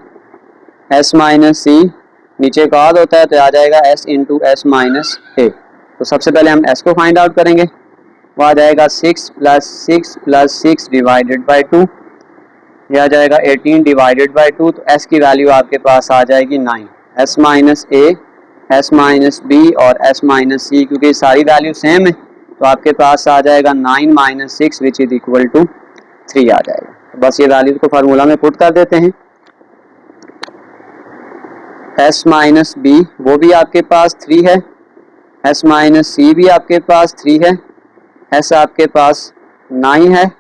S minus C, नीचे कॉस होता है तो आ जाएगा s into S minus A. तो सबसे पहले हम s को फाइंड आउट करेंगे, वो आ जाएगा 6 प्लस 6 डिवाइडेड बाई 2, यह आ जाएगा 18 डिवाइडेड बाई 2। तो s की वैल्यू आपके पास आ जाएगी 9। s माइनस ए, s माइनस बी और s माइनस सी, क्योंकि सारी वैल्यू सेम है तो आपके पास आ जाएगा 9 minus 6 which is equal to 3 आ जाएगा। तो बस ये वैल्यू को फार्मूला में पुट कर देते हैं। s माइनस बी वो भी आपके पास 3 है, s माइनस सी भी आपके पास 3 है, s आपके पास 9 है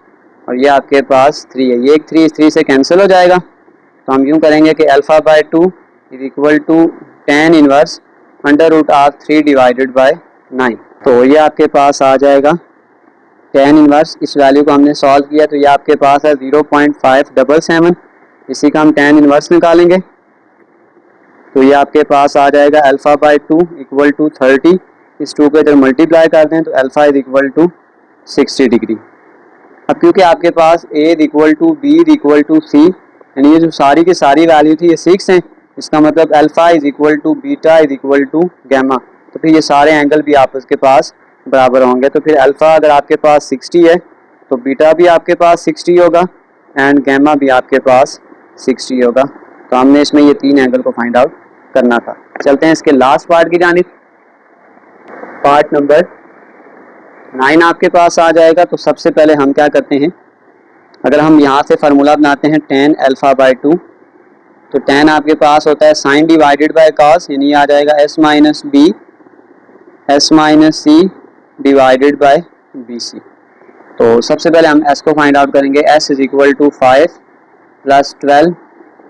और ये आपके पास 3 है। ये एक 3 से कैंसिल हो जाएगा। तो हम यूँ करेंगे कि alpha by 2 is equal to tan inverse under root of 3 divided by 9। तो ये आपके पास आ जाएगा tan इनवर्स। इस वैल्यू को हमने सॉल्व किया तो ये आपके पास है 0.577। इसी का हम tan इनवर्स निकालेंगे तो ये आपके पास आ जाएगा अल्फ़ा बाय 2 इक्वल टू 30। इस 2 को इधर मल्टीप्लाई कर दें तो alpha is equal to 60 degree. अब क्योंकि आपके पास a is equal to B is equal to C, यानी ये जो सारी की सारी वैल्यू थी ये 6 हैं, इसका मतलब alpha is equal to beta is equal to gamma. तो फिर ये सारे एंगल भी आपस के पास बराबर होंगे। तो फिर अल्फ़ा अगर आपके पास 60 है तो बीटा भी आपके पास 60 होगा एंड गैमा भी आपके पास 60 होगा। तो हमने इसमें ये 3 एंगल को फाइंड आउट करना था। चलते हैं इसके लास्ट पार्ट की जानिब, पार्ट नंबर 9 आपके पास आ जाएगा। तो सबसे पहले हम क्या करते हैं, अगर हम यहाँ से फार्मूला बनाते हैं tan अल्फ़ा बाय 2, तो tan आपके पास होता है साइन डिवाइडेड बाय कॉस, यानी आ जाएगा s minus B S minus C divided by b c. तो सबसे पहले हम s को फाइंड आउट करेंगे। s is equal to 5 plus 12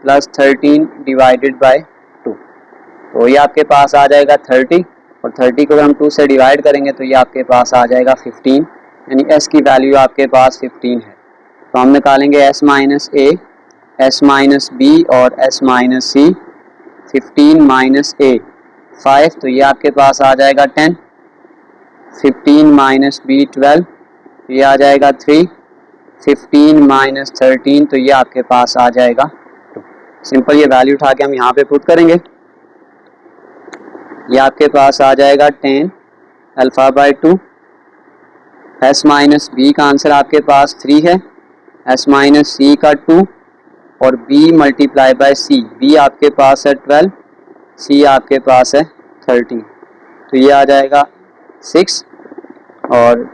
plus 13 divided by 2। तो ये आपके पास आ जाएगा 30 और 30 को हम 2 से डिवाइड करेंगे तो ये आपके पास आ जाएगा 15, यानी s की वैल्यू आपके पास 15 है। तो हम निकालेंगे s माइनस ए, s माइनस बी और s माइनस सी। 15 माइनस ए 5, तो ये आपके पास आ जाएगा 10। 15 माइनस बी 12, ये आ जाएगा 3। 15 माइनस 13, तो ये आपके पास आ जाएगा 2। सिंपल ये वैल्यू उठा के हम यहाँ पे पुट करेंगे। ये आपके पास आ जाएगा tan alpha by 2, s minus b का आंसर आपके पास 3 है एस माइनस सी का 2 और B multiply by C. B आपके पास है 12, सी आपके पास है 13, तो ये आ जाएगा 6 और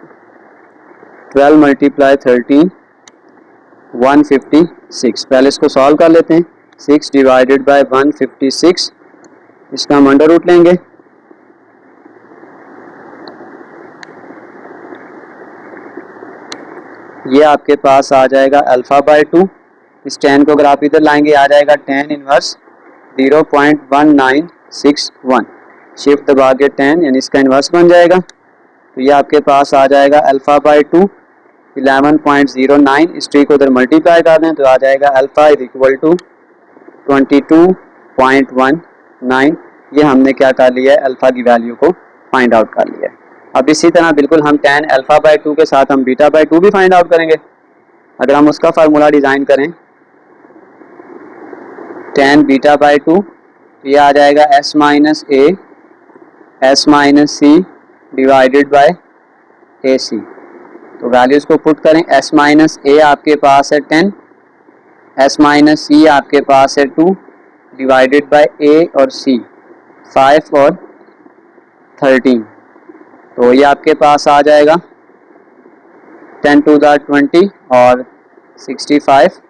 12 मल्टीप्लाई 13 156। पहले इसको सॉल्व कर लेते हैं। 6 डिवाइडेड बाय 156, इसका हम अंडर रूट लेंगे। ये आपके पास आ जाएगा अल्फ़ा बाय 2। इस 10 को अगर आप इधर लाएंगे आ जाएगा 10 इनवर्स 0.1961। शिफ्ट दबा के 10 यानी इसका इन्वर्स बन जाएगा। तो ये आपके पास आ जाएगा अल्फ़ा बाय 2 11.09। इस ट्री को उधर मल्टीप्लाई कर दें तो आ जाएगा अल्फ़ा इज इक्वल टू 22.19। ये हमने क्या कर लिया है, अल्फ़ा की वैल्यू को फाइंड आउट कर लिया है। अब इसी तरह बिल्कुल हम tan अल्फ़ा बाय 2 के साथ हम बीटा बाय 2 भी फाइंड आउट करेंगे। अगर हम उसका फार्मूला डिज़ाइन करें tan बीटा बाय 2, ये आ जाएगा s minus A S minus C divided by A C. तो वैल्यूज़ को पुट करें। s माइनस ए आपके पास है 10, s माइनस सी आपके पास है 2 डिवाइडेड बाय a और c 5 और 13। तो ये आपके पास आ जाएगा 10 टू द 20 और 65।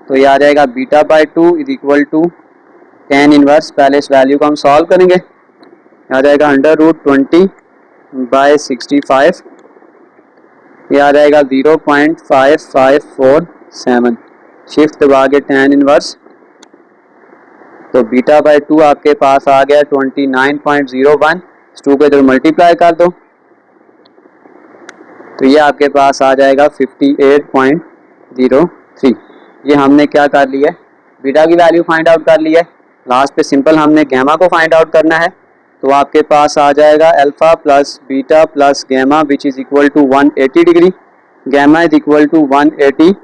तो ये आ जाएगा beta by 2 is equal to tan inverse. पहले इस वैल्यू को हम सॉल्व करेंगे। आ जाएगा अंडर रूट 20 बाय 65। ये आ जाएगा 0.5547। शिफ्ट दबा के tan इनवर्स, तो बीटा बाय 2 आपके पास आ गया 29.01। 2 को इधर मल्टीप्लाई कर दो तो ये आपके पास आ जाएगा 58.03। ये हमने क्या कर लिया है, बीटा की वैल्यू फाइंड आउट कर लिया है। लास्ट पे सिंपल हमने गैमा को फाइंड आउट करना है। तो आपके पास आ जाएगा alpha plus beta plus gamma which is equal to 180 degree. Gamma is equal to 180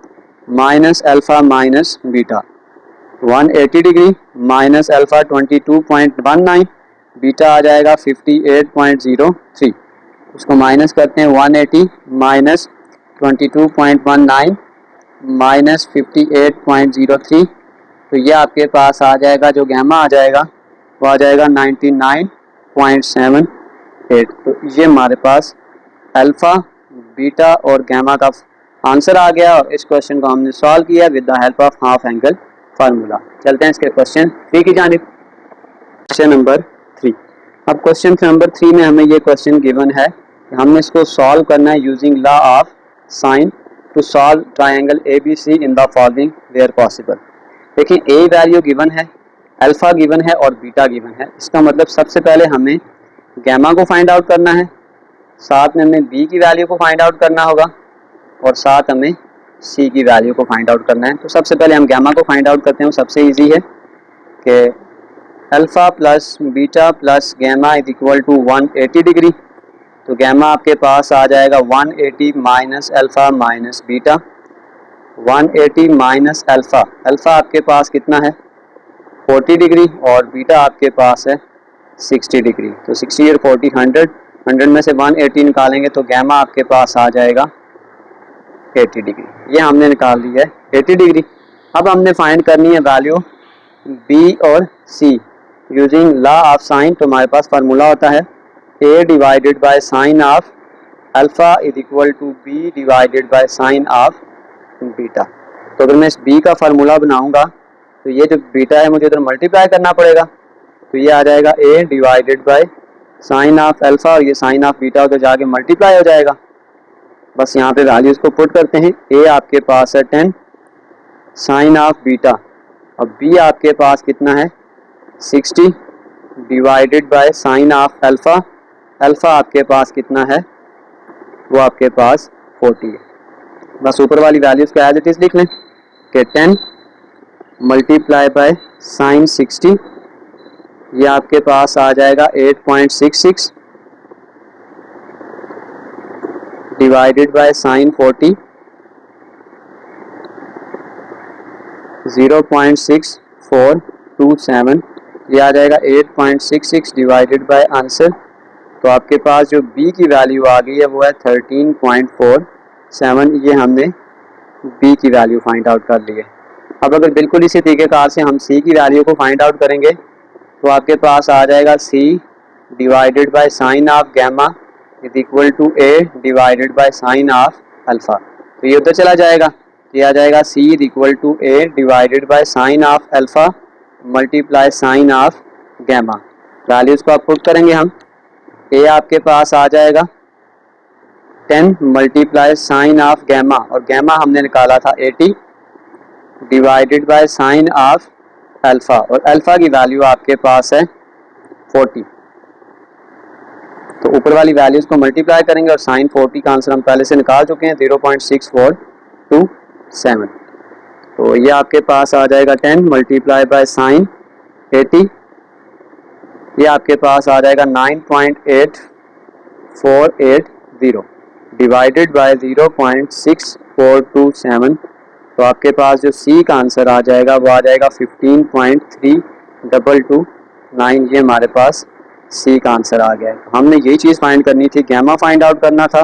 minus alpha minus beta. 180 degree minus alpha 22.19, beta आ जाएगा 58.03। उसको माइनस करते हैं। 180 माइनस 22.19 माइनस 58.03, तो ये आपके पास आ जाएगा जो गैमा आ जाएगा वो आ जाएगा 99.78। तो ये हमारे पास अल्फ़ा बीटा और गैमा का आंसर आ गया और इस क्वेश्चन को हमने सॉल्व किया with the help of half angle formula. चलते हैं इसके क्वेश्चन 3 की जानिब। Question number 3। अब क्वेश्चन नंबर 3 में हमें ये क्वेश्चन गिवन है कि हमने इसको सॉल्व करना है using law of sine to solve triangle ABC in the following where possible. देखिए ए वैल्यू गिवन है, अल्फ़ा गिवन है और बीटा गिवन है। इसका मतलब सबसे पहले हमें गैमा को फाइंड आउट करना है, साथ में हमें बी की वैल्यू को फाइंड आउट करना होगा और साथ हमें सी की वैल्यू को फाइंड आउट करना है। तो सबसे पहले हम गैमा को फाइंड आउट करते हैं। सबसे ईजी है कि alpha plus beta plus gamma is equal to 180 degree. तो गैमा आपके पास आ जाएगा 180 minus alpha minus beta. 180 minus alpha, alpha आपके पास कितना है 40 डिग्री और बीटा आपके पास है 60 डिग्री। तो 60 और 40 100, 100 में से 180 निकालेंगे तो गैमा आपके पास आ जाएगा 80 डिग्री। ये हमने निकाल दिया है 80 डिग्री। अब हमने फाइंड करनी है वैल्यू बी और C using law of sine. तो हमारे पास फार्मूला होता है A divided by sine of alpha is equal to B divided by sine of beta. तो अगर मैं इस बी का फार्मूला बनाऊंगा तो ये जो बीटा है मुझे इधर मल्टीप्लाई करना पड़ेगा। तो ये आ जाएगा A divided by sine of alpha और ये साइन ऑफ बीटा उधर जाके मल्टीप्लाई हो जाएगा। बस यहाँ पे वैल्यूज़ को पुट करते हैं। ए आपके पास है 10 साइन ऑफ बीटा और बी आपके पास कितना है 60 divided by sine of alpha. Alpha आपके पास कितना है वो आपके पास 40 है। बस ऊपर वाली वैल्यूज़ को एज इट इज़ लिख लें कि 10 मल्टीप्लाई बाय साइन 60, ये आपके पास आ जाएगा 8.66 डिवाइडेड बाय साइन 40 0.6427, ये आ जाएगा 8.66 डिवाइडेड बाय आंसर। तो आपके पास जो बी की वैल्यू आ गई है वो है 13.47। ये हमने बी की वैल्यू फाइंड आउट कर ली है। अब अगर बिल्कुल इसी तरीक़ेकार से हम सी की वैल्यू को फाइंड आउट करेंगे तो आपके पास आ जाएगा C divided by sine of gamma is equal to A divided by sine of alpha. तो ये उधर चला जाएगा, ये आ जाएगा C is equal to A divided by sine of alpha multiply sine of gamma. Values को आप पुट करेंगे हम, ए आपके पास आ जाएगा 10 मल्टीप्लाई साइन ऑफ गैमा, और गैमा हमने निकाला था 80 divided by sine of alpha, और अल्फ़ा की वैल्यू आपके पास है 40। तो ऊपर वाली वैल्यूज़ को मल्टीप्लाई करेंगे और साइन 40 का आंसर हम पहले से निकाल चुके हैं 0.6427। तो ये आपके पास आ जाएगा 10 मल्टीप्लाई बाय साइन 80, ये आपके पास आ जाएगा 9.8480 डिवाइडेड बाय 0.6427। तो आपके पास जो सी का आंसर आ जाएगा वो आ जाएगा 15.3229। ये हमारे पास सी का आंसर आ गया है। हमने यही चीज़ फाइंड करनी थी, गैमा फाइंड आउट करना था,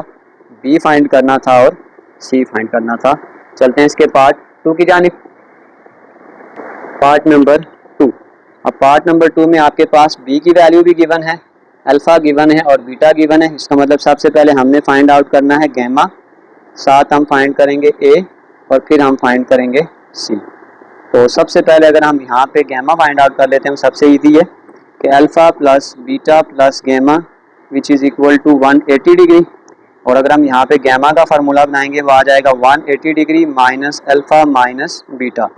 बी फाइंड करना था और सी फाइंड करना था। चलते हैं इसके पार्ट 2 की जानिब। Part number 2। अब पार्ट नंबर 2 में आपके पास बी की वैल्यू भी गिवन है, अल्फ़ा गिवन है और बीटा गिवन है। इसका मतलब सबसे पहले हमने फाइंड आउट करना है गैमा, साथ हम फाइंड करेंगे ए और फिर हम फाइंड करेंगे सी। तो सबसे पहले अगर हम यहाँ पे गैमा फाइंड आउट कर लेते हैं, सबसे ईजी है कि alpha plus beta plus gamma which is equal to 180 degree. और अगर हम यहाँ पे गैमा का फार्मूला बनाएंगे वो आ जाएगा 180 degree minus alpha minus beta.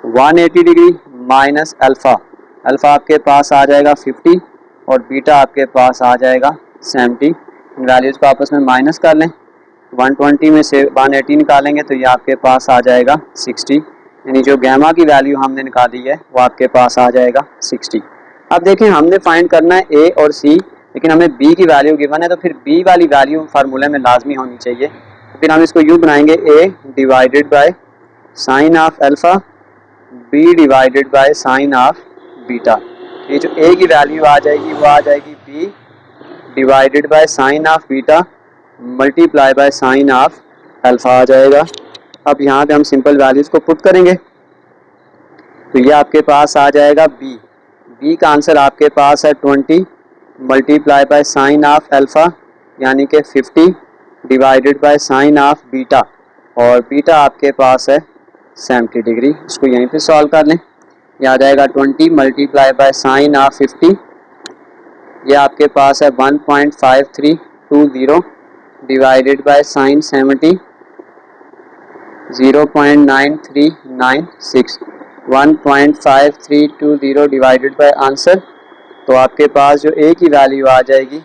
180 degree minus alpha, alpha आपके पास आ जाएगा 50 और बीटा आपके पास आ जाएगा 70। वैल्यूज़ को आपस में माइनस कर लें, 120 में से 180 निकालेंगे तो ये आपके पास आ जाएगा 60, यानी जो गैमा की वैल्यू हमने निकाली है वो आपके पास आ जाएगा 60। अब देखें हमने फाइंड करना है ए और सी, लेकिन हमें बी की वैल्यू गिवन है, तो फिर बी वाली वैल्यू फार्मूले में लाजमी होनी चाहिए। तो फिर हम इसको यूँ बनाएंगे A divided by sine of alpha B divided by sine of beta. ये जो ए की वैल्यू आ जाएगी वो आ जाएगी B divided by sine of beta multiply by sine of alpha आ जाएगा। अब यहाँ पे हम सिंपल वैल्यूज़ को पुट करेंगे तो ये आपके पास आ जाएगा बी, बी का आंसर आपके पास है 20 multiply by sine of alpha यानी कि 50 divided by sine of beta, और बीटा आपके पास है 70 डिग्री। इसको यहीं पे सॉल्व कर लें, ये आ जाएगा 20 मल्टीप्लाई बाय साइन ऑफ 50, ये आपके पास है 1.5320 divided by sign 70 0.9396, 1.5320 divided by answer. तो आपके पास जो ए की वैल्यू आ जाएगी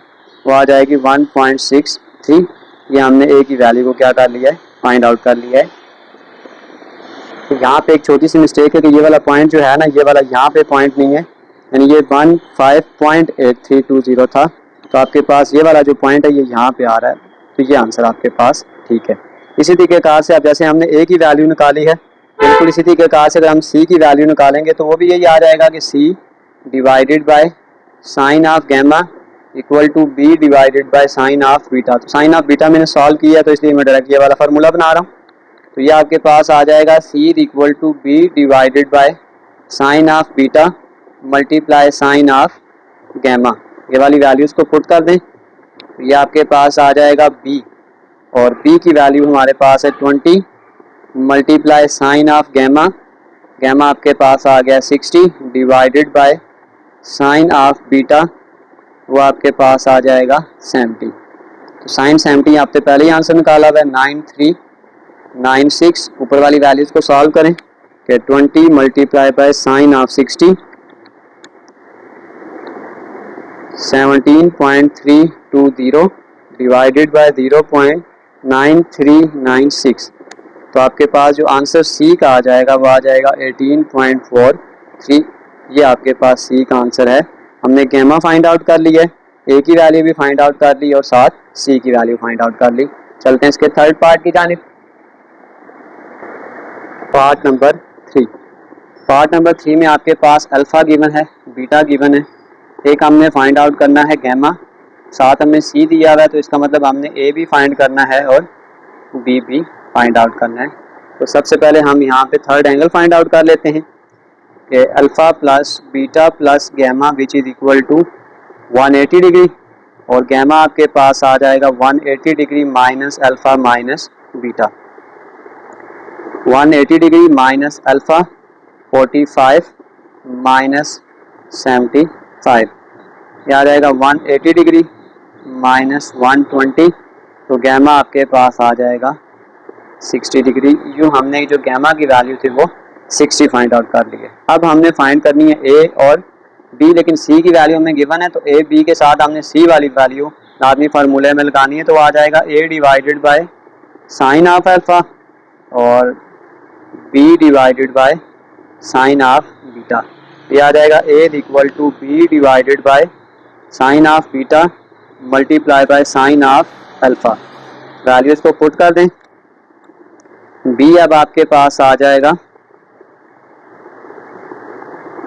वो आ जाएगी 1.63। ये हमने ए की वैल्यू को क्या कर लिया है, फाइंड आउट कर लिया है। तो यहाँ पे एक छोटी सी मिस्टेक है कि ये वाला पॉइंट जो है ना, ये वाला यहाँ पे पॉइंट नहीं है, यानी ये 15.8320 था। तो आपके पास ये वाला जो पॉइंट है ये यहाँ पे आ रहा है, तो ये आंसर आपके पास ठीक है। इसी तरीक़ेकार से अब जैसे हमने ए की वैल्यू निकाली है, बिल्कुल इसी तरीक़ेकार से अगर हम सी की वैल्यू निकालेंगे तो वो भी यही आ जाएगा कि C divided by sine of gamma equal to B divided by sine of beta. तो साइन ऑफ बीटा मैंने सॉल्व किया तो इसलिए मैं डायरेक्ट ये वाला फार्मूला बना रहा हूँ। तो ये आपके पास आ जाएगा C equal to B divided by sine of beta multiply sine of gamma. ये वाली वैल्यूज़ को पुट कर दें तो ये आपके पास आ जाएगा बी, और बी की वैल्यू हमारे पास है 20 multiply sine of gamma, gamma आपके पास आ गया 60 divided by sine of beta, वो आपके पास आ जाएगा 70। तो साइन 70 आपने पहले ही आंसर निकाला हुआ है 9396। ऊपर वाली वैल्यूज़ को सॉल्व करें कि 20 multiply by sine of 60 17.320 divided by 0.9396। तो आपके पास जो आंसर सी का आ जाएगा वो आ जाएगा 18.43। ये आपके पास सी का आंसर है। हमने गैमा फाइंड आउट कर ली है, ए की वैल्यू भी फाइंड आउट कर ली और साथ सी की वैल्यू फाइंड आउट कर ली। चलते हैं इसके थर्ड पार्ट की जानिब। Part number 3। पार्ट नंबर 3 में आपके पास अल्फ़ा गिवन है, बीटा गिवन है, एक हमने फाइंड आउट करना है गैमा, साथ हमें सी दिया हुआ है, तो इसका मतलब हमने ए भी फाइंड करना है और बी भी फाइंड आउट करना है। तो सबसे पहले हम यहाँ पे थर्ड एंगल फाइंड आउट कर लेते हैं कि alpha plus beta plus gamma which is equal to 180 degree, और गैमा आपके पास आ जाएगा 180 degree minus alpha minus beta. 180 degree minus alpha 45 minus 75, यह आ जाएगा 180 डिग्री माइनस 120, तो गैमा आपके पास आ जाएगा 60 डिग्री। यूँ हमने जो गैमा की वैल्यू थी वो 60 फाइंड आउट कर ली है। अब हमने फाइंड करनी है ए और बी, लेकिन सी की वैल्यू हमें गिवन है, तो ए बी के साथ हमने सी वाली वैल्यू लाजमी फार्मूले में लगानी है। तो आ जाएगा A divided by sine of alpha और B divided by sine of beta. ये आ जाएगा A equal to B divided by sine of beta multiply by sine of alpha. Values को पुट कर दें। बी अब आपके पास आ जाएगा,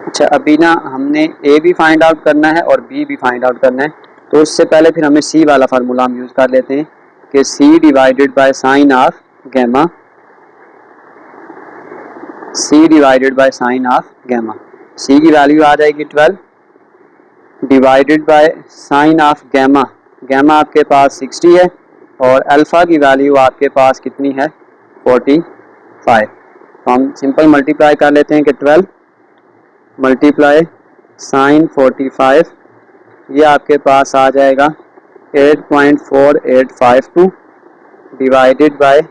अच्छा अभी ना हमने ए भी फाइंड आउट करना है और बी भी फाइंड आउट करना है, तो उससे पहले फिर हमें सी वाला फार्मूला हम यूज़ कर लेते हैं कि C divided by sine of gamma, C divided by sine of gamma. C की वैल्यू आ जाएगी 12 divided by sine of gamma, gamma आपके पास 60 है और अल्फ़ा की वैल्यू आपके पास कितनी है 45। तो हम सिंपल मल्टीप्लाई कर लेते हैं कि 12 मल्टीप्लाई साइन 45, ये आपके पास आ जाएगा 8.4852 डिवाइडेड बाय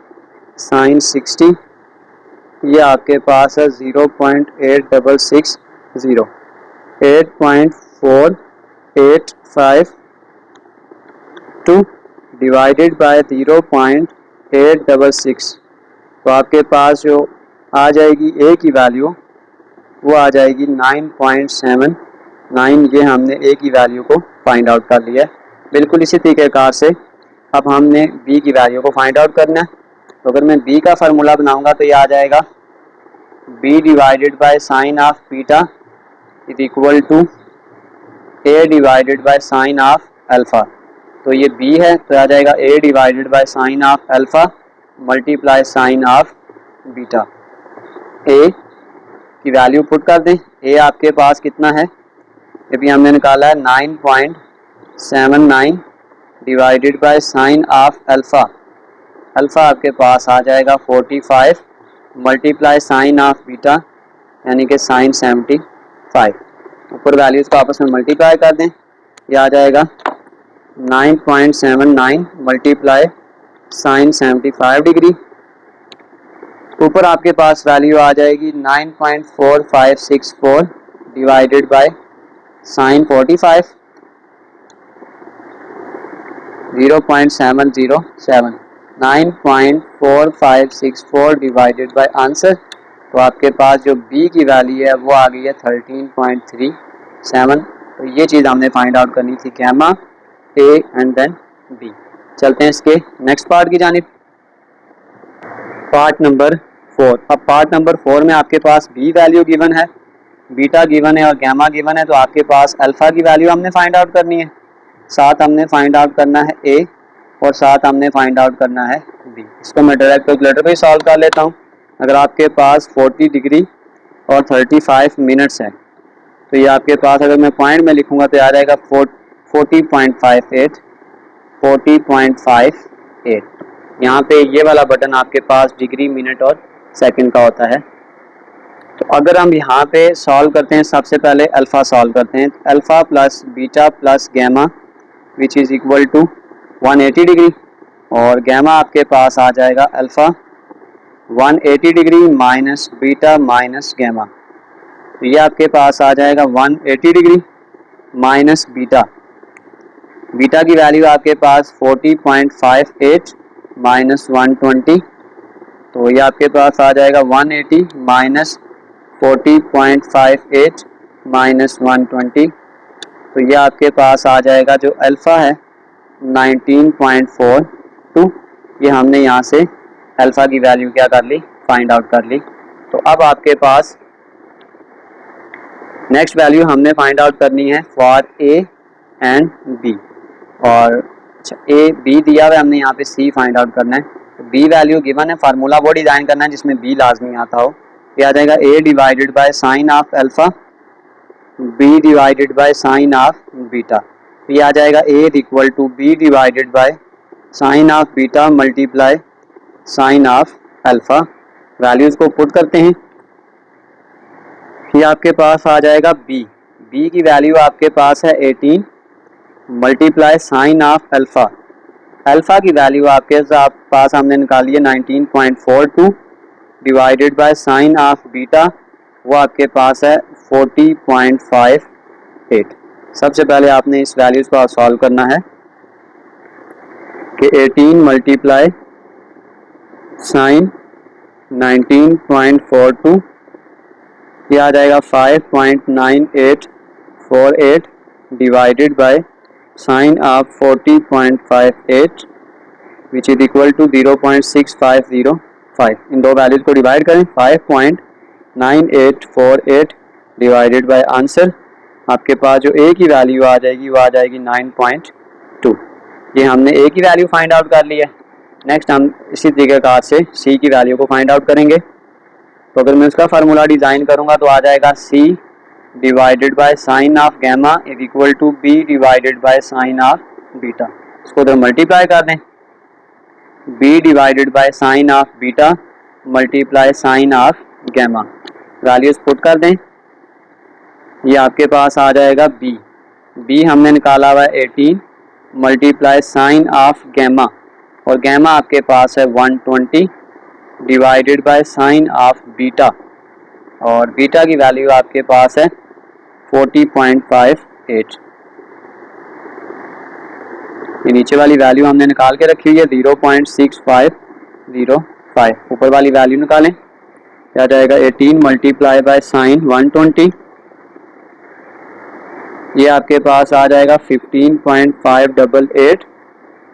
साइन 60, ये आपके पास है 0.8660, 8.4852 डिवाइडेड बाय 0.866, तो आपके पास जो आ जाएगी ए की वैल्यू वो आ जाएगी 9.79। ये हमने ए की वैल्यू को फाइंड आउट कर लिया है। बिल्कुल इसी तरीक़ेकार से अब हमने बी की वैल्यू को फाइंड आउट करना है। तो अगर मैं बी का फार्मूला बनाऊंगा तो ये आ जाएगा B divided by sine of beta is equal to A divided by sine of alpha. तो ये बी है तो आ जाएगा A divided by sine of alpha multiply sine of beta. A की वैल्यू पुट कर दें। ए आपके पास कितना है, ये भी हमने निकाला है 9.79 divided by sine of alpha, alpha आपके पास आ जाएगा 45 मल्टीप्लाई साइन ऑफ बीटा यानी कि साइन 75। ऊपर वैल्यूज़ को आपस में मल्टीप्लाई कर दें, ये आ जाएगा 9.79 मल्टीप्लाई साइन 75 डिग्री। ऊपर आपके पास वैल्यू आ जाएगी 9.4564 divided by sign 45 0.707, 9.4564 divided by answer. तो आपके पास जो बी की वैल्यू है वो आ गई है 13.37। तो ये चीज़ हमने फाइंड आउट करनी थी, gamma A and then B. चलते हैं इसके नेक्स्ट पार्ट की जानिब, पार्ट नंबर 4। अब पार्ट नंबर 4 में आपके पास बी वैल्यू गिवन है, बीटा गिवन है और गैमा गिवन है। तो आपके पास अल्फ़ा की वैल्यू हमने फाइंड आउट करनी है, साथ हमने फाइंड आउट करना है ए और साथ हमने फाइंड आउट करना है बी। इसको मैं डायरेक्ट कैलकुलेटर पे ही सॉल्व कर लेता हूँ। अगर आपके पास 40 डिग्री और 35 मिनट्स है तो ये आपके पास अगर मैं पॉइंट में लिखूँगा तो आ जाएगा 40.58। यहाँ पे ये वाला बटन आपके पास डिग्री मिनट और सेकंड का होता है। तो अगर हम यहाँ पे सॉल्व करते हैं, सबसे पहले अल्फ़ा सॉल्व करते हैं। Alpha plus beta plus gamma which is equal to 180 degree और गैमा आपके पास आ जाएगा alpha 180 degree minus beta minus gamma. तो ये आपके पास आ जाएगा 180 डिग्री माइनस बीटा, बीटा की वैल्यू आपके पास 40.58 माइनस 120। तो ये आपके पास आ जाएगा 180 माइनस 40.58 माइनस 120। तो ये आपके पास आ जाएगा जो अल्फ़ा है 19.42। ये हमने यहाँ से अल्फ़ा की वैल्यू क्या कर ली, फाइंड आउट कर ली। तो अब आपके पास नेक्स्ट वैल्यू हमने फाइंड आउट करनी है फॉर ए एंड बी। और अच्छा ए बी दिया हुआ है, हमने यहाँ पे सी फाइंड आउट करना है। बी वैल्यू गिवन है, फार्मूला वो डिज़ाइन करना है जिसमें बी लाजमी आता हो। ये आ जाएगा A divided by sine of alpha, B divided by sine of beta. ये आ जाएगा A equal to B divided by sine of beta multiply sine of alpha. Values को पुट करते हैं, ये आपके पास आ जाएगा बी की वैल्यू आपके पास है 18 मल्टीप्लाई साइन ऑफ अल्फ़ा की वैल्यू आपके पास हमने निकाली है 19.42 divided by sine of beta, वो आपके पास है 40.58। सबसे पहले आपने इस वैल्यूज़ को सॉल्व करना है कि 18 मल्टीप्लाई साइन 19.42, ये आ जाएगा 5.9848 divided by sine of 40.58 which is equal to 0.6505। इन दो वैल्यूज को डिवाइड करें, 5.9848 डिवाइडेड बाय आंसर आपके पास जो ए की वैल्यू आ जाएगी वो आ जाएगी 9.2। ये हमने ए की वैल्यू फाइंड आउट कर ली है। नेक्स्ट हम इसी तरीक़ेकार से सी की वैल्यू को फाइंड आउट करेंगे। तो अगर मैं उसका फार्मूला डिज़ाइन करूँगा तो आ जाएगा C divided by sine of gamma is equal to B divided by sine of beta. इसको उधर मल्टीप्लाई कर दें, B divided by sine of beta multiply sine of gamma. Values put कर दें, ये आपके पास आ जाएगा बी हमने निकाला हुआ है 18 मल्टीप्लाई साइन ऑफ गैमा, और गैमा आपके पास है 120 divided by sine of beta, और बीटा की वैल्यू आपके पास है 40.58। ये नीचे वाली वैल्यू हमने निकाल के रखी हुई है 0.6505। ऊपर वाली वैल्यू निकालें, क्या जाएगा 18 मल्टीप्लाई बाय साइन 120, ये आपके पास आ जाएगा 15.588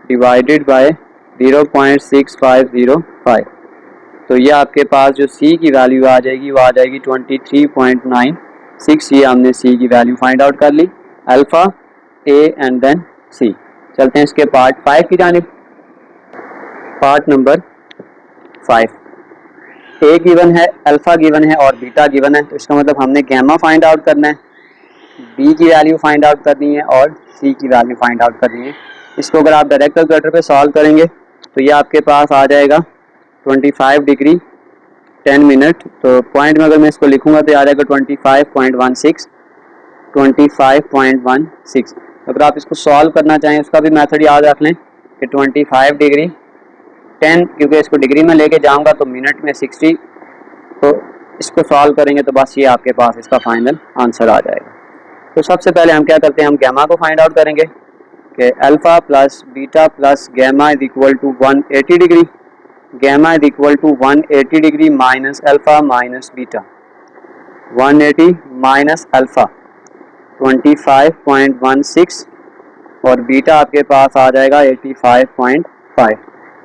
डिवाइडेड बाय 0.6505। तो ये आपके पास जो सी की वैल्यू आ जाएगी वो आ जाएगी 23.96। ये हमने सी की वैल्यू फाइंड आउट कर ली, अल्फ़ा, ए एंड देन सी। चलते हैं इसके पार्ट 5 की जानिब। पार्ट नंबर 5, ए गिवन है, अल्फ़ा गिवन है और बीटा गिवन है। तो इसका मतलब हमने गैमा फाइंड आउट करना है, बी की वैल्यू फाइंड आउट करनी है और सी की वैल्यू फाइंड आउट करनी है। इसको अगर आप डायरेक्ट कैलकुलेटर पे सॉल्व करेंगे तो ये आपके पास आ जाएगा 25 डिग्री 10 मिनट। तो पॉइंट में अगर मैं इसको लिखूंगा तो आ जाएगा 25.16। अगर आप इसको सॉल्व करना चाहें उसका भी मेथड याद रख लें कि 25 डिग्री 10, क्योंकि इसको डिग्री में लेके जाऊंगा तो मिनट में 60, तो इसको सॉल्व करेंगे तो बस ये आपके पास इसका फाइनल आंसर आ जाएगा। तो सबसे पहले हम क्या करते हैं, हम गैमा को फाइंड आउट करेंगे कि alpha plus beta plus gamma is equal to 180 degree, gamma is equal to 180 degree minus alpha minus beta. 180 minus alpha 25.16 और बीटा आपके पास आ जाएगा 85.5।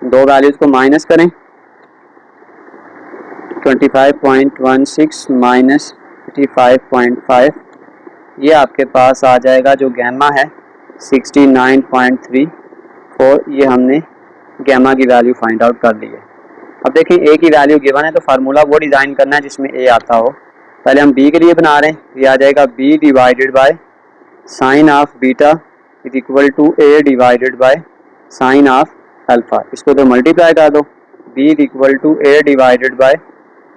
दो वैल्यूज़ को माइनस करें, 25.16 माइनस 85.5, ये आपके पास आ जाएगा जो गैमा है 69.34। ये हमने गैमा की वैल्यू फाइंड आउट कर ली है। अब देखें ए की वैल्यू गिवन है तो फार्मूला वो डिज़ाइन करना है जिसमें ए आता हो। पहले हम बी के लिए बना रहे हैं, ये आ जाएगा B divided by sine of beta is equal to A divided by sine of alpha. इसको तो मल्टीप्लाई कर दो, B is equal to A divided by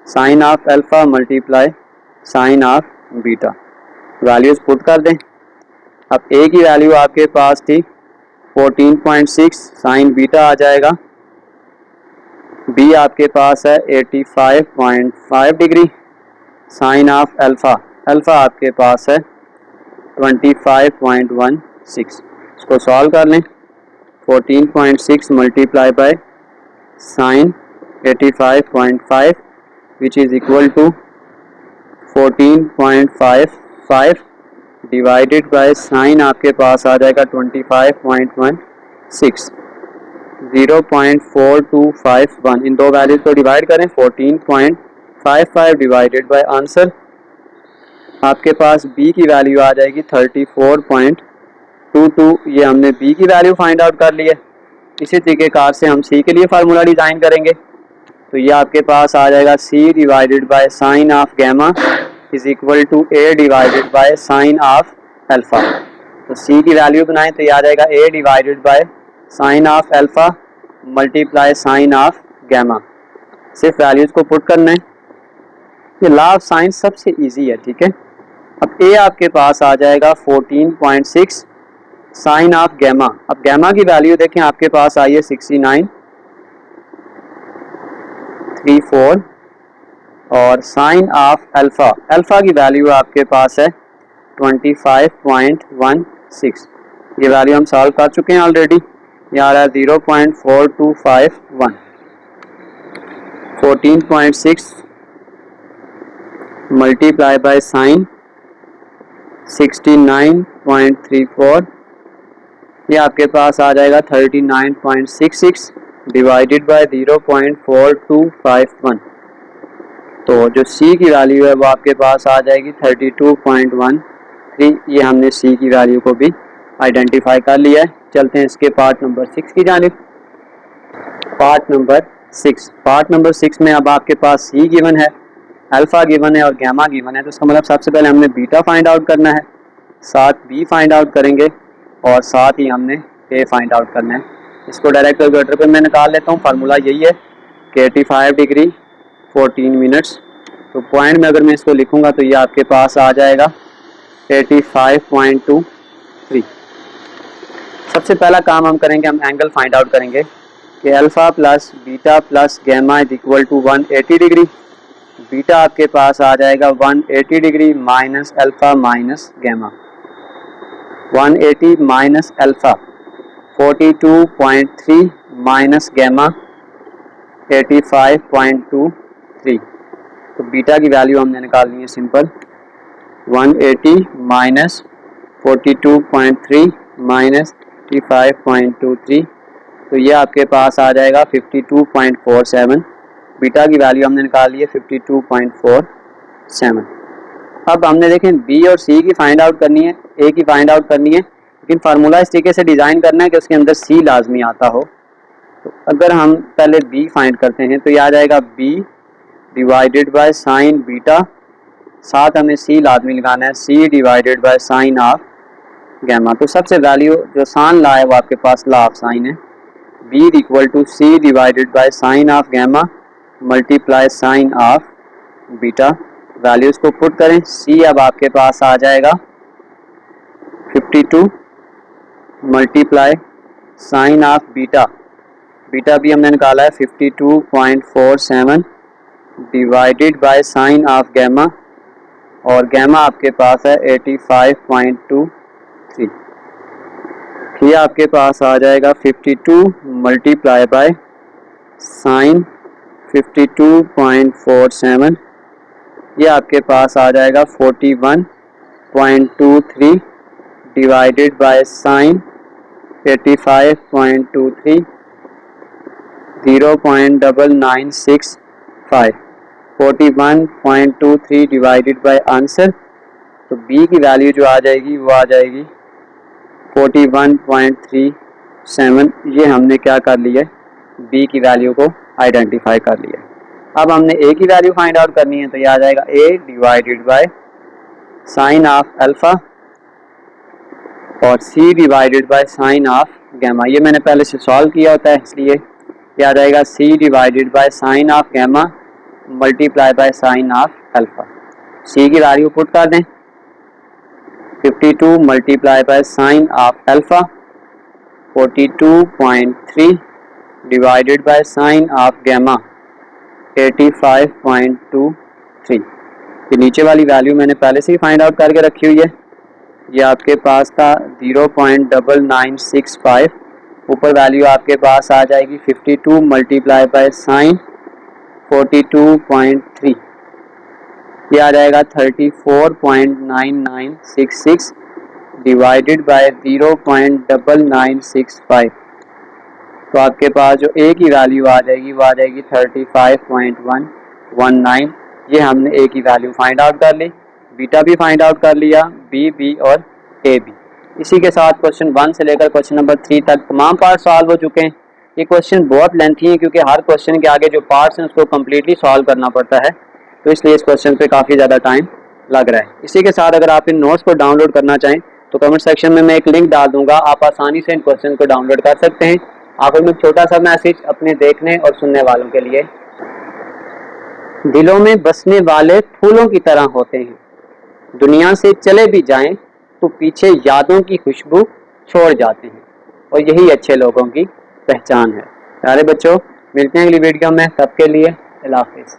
sine of alpha multiply sine of beta. Values put कर दें। अब ए की वैल्यू आपके पास थी 14.6, साइन बीटा आ जाएगा, बी आपके पास है 85.5 degree, sine of alpha, alpha आपके पास है 25.16। इसको सॉल्व कर लें, 14.6 multiply by sine 85.5 which is equal to 14.55 divided by sine आपके पास आ जाएगा 25.16, 0.4251। इन दो वैल्यूज को डिवाइड करें, 14.55 डिवाइडेड बाय आंसर आपके पास बी की वैल्यू आ जाएगी 34.22। ये हमने बी की वैल्यू फाइंड आउट कर ली है। इसी तरीक़ेकार से हम सी के लिए फार्मूला डिज़ाइन करेंगे। तो ये आपके पास आ जाएगा C divided by sine of gamma is equal to A divided by sine of alpha. तो सी की वैल्यू बनाएं तो ये आ जाएगा A divided by sine of alpha multiply sine of gamma. सिर्फ वैल्यूज़ को पुट करना है। ये लॉ ऑफ साइंस सबसे इजी है, ठीक है। अब ए आपके पास आ जाएगा 14.6 साइन ऑफ गैमा। अब गैमा की वैल्यू देखें आपके पास आई है 69.34 और साइन ऑफ अल्फ़ा, अल्फ़ा की वैल्यू आपके पास है 25.16। ये वैल्यू हम सॉल्व कर चुके हैं ऑलरेडी। ये आ रहा है 0.4251। 14.6 मल्टीप्लाई बाय साइन 69.34, ये आपके पास आ जाएगा 39.66 डिवाइडेड बाय 0.4251। तो जो सी की वैल्यू है वो आपके पास आ जाएगी 32.13। ये हमने सी की वैल्यू को भी आइडेंटिफाई कर लिया है। चलते हैं इसके पार्ट नंबर 6 की जानिब। पार्ट नंबर 6 में अब आपके पास सी गिवन है, अल्फ़ा गिवन है और गैमा गिवन है। तो इसका मतलब सबसे पहले हमने बीटा फाइंड आउट करना है, साथ बी फाइंड आउट करेंगे और साथ ही हमने ए फाइंड आउट करना है। इसको डायरेक्ट कैलकुलेटर पे मैं निकाल लेता हूँ। फार्मूला यही है कि 85 डिग्री 14 मिनट्स। तो पॉइंट में अगर मैं इसको लिखूँगा तो ये आपके पास आ जाएगा 85.23। सबसे पहला काम हम करेंगे, हम एंगल फाइंड आउट करेंगे कि alpha plus beta plus gamma is equal to 180 degree. Beta आपके पास आ जाएगा 180 degree minus alpha minus gamma. 180 minus alpha 42.3 minus gamma 85.23। तो बीटा की वैल्यू हमने निकालनी है सिंपल। 180 माइनस 42.3 माइनस 85.23, तो ये आपके पास आ जाएगा 52.47। बीटा की वैल्यू हमने निकाली है 52.47। अब हमने देखें बी और सी की फाइंड आउट करनी है, ए की फाइंड आउट करनी है, लेकिन फार्मूला इस तरीके से डिज़ाइन करना है कि उसके अंदर सी लाजमी आता हो। तो अगर हम पहले बी फाइंड करते हैं तो ये आ जाएगा B divided by sine beta, साथ हमें सी लाजमी लगाना है, C divided by sine of gamma. तो सबसे वैल्यू जो आसान ला है वो आपके पास लॉ ऑफ साइन है। B equal to C divided by sine of gamma multiply sine of beta. Values को पुट करें। सी अब आपके पास आ जाएगा 52 multiply sine of beta, beta भी हमने निकाला है 52.47 divided by sine of gamma, और गैमा आपके पास है 85.23। ये आपके पास आ जाएगा 52 मल्टीप्लाई बाय साइन 52.47, ये आपके पास आ जाएगा 41.23 divided by sign 85.23 0.9965 41.23 divided by answer. तो बी की वैल्यू जो आ जाएगी वो आ जाएगी 41.37। ये हमने क्या कर लिया है, बी की वैल्यू को आइडेंटिफाई कर लिया। अब हमने ए की वैल्यू फाइंड आउट करनी है, तो ये आ जाएगा A divided by sine of alpha और C divided by sine of gamma. ये मैंने पहले से सॉल्व किया होता है, इसलिए ये आ जाएगा C divided by sine of gamma multiply by sine of alpha. C की वैल्यू पुट कर दें, 52 multiply by sine of alpha 42.3 divided by sine of gamma 85.23। ये नीचे वाली वैल्यू मैंने पहले से ही फाइंड आउट करके रखी हुई है। ये आपके पास था 0.9965, ऊपर वैल्यू आपके पास आ जाएगी 52 मल्टीप्लाई बाय साइन 42.3, ये आ जाएगा 34.9966 डिवाइडेड बाय 0.9965। तो आपके पास जो ए की वैल्यू आ जाएगी वो आ जाएगी 35.119। ये हमने ए की वैल्यू फाइंड आउट कर ली, बीटा भी फाइंड आउट कर लिया, बी और ए भी। इसी के साथ क्वेश्चन 1 से लेकर क्वेश्चन नंबर 3 तक तमाम पार्ट सॉल्व हो चुके हैं। ये क्वेश्चन बहुत लेंथी है क्योंकि हर क्वेश्चन के आगे जो पार्ट्स हैं उसको कम्प्लीटली सॉल्व करना पड़ता है, तो इसलिए इस क्वेश्चन पे काफ़ी ज़्यादा टाइम लग रहा है। इसी के साथ अगर आप इन नोट्स को डाउनलोड करना चाहें तो कमेंट सेक्शन में मैं एक लिंक डाल दूंगा, आप आसानी से इन क्वेश्चन को डाउनलोड कर सकते हैं। आखिर में छोटा सा मैसेज अपने देखने और सुनने वालों के लिए, दिलों में बसने वाले फूलों की तरह होते हैं, दुनिया से चले भी जाएं तो पीछे यादों की खुशबू छोड़ जाते हैं, और यही अच्छे लोगों की पहचान है। प्यारे बच्चों, मिलते हैं अगली वीडियो में, तब के लिए अल्लाह हाफिज़।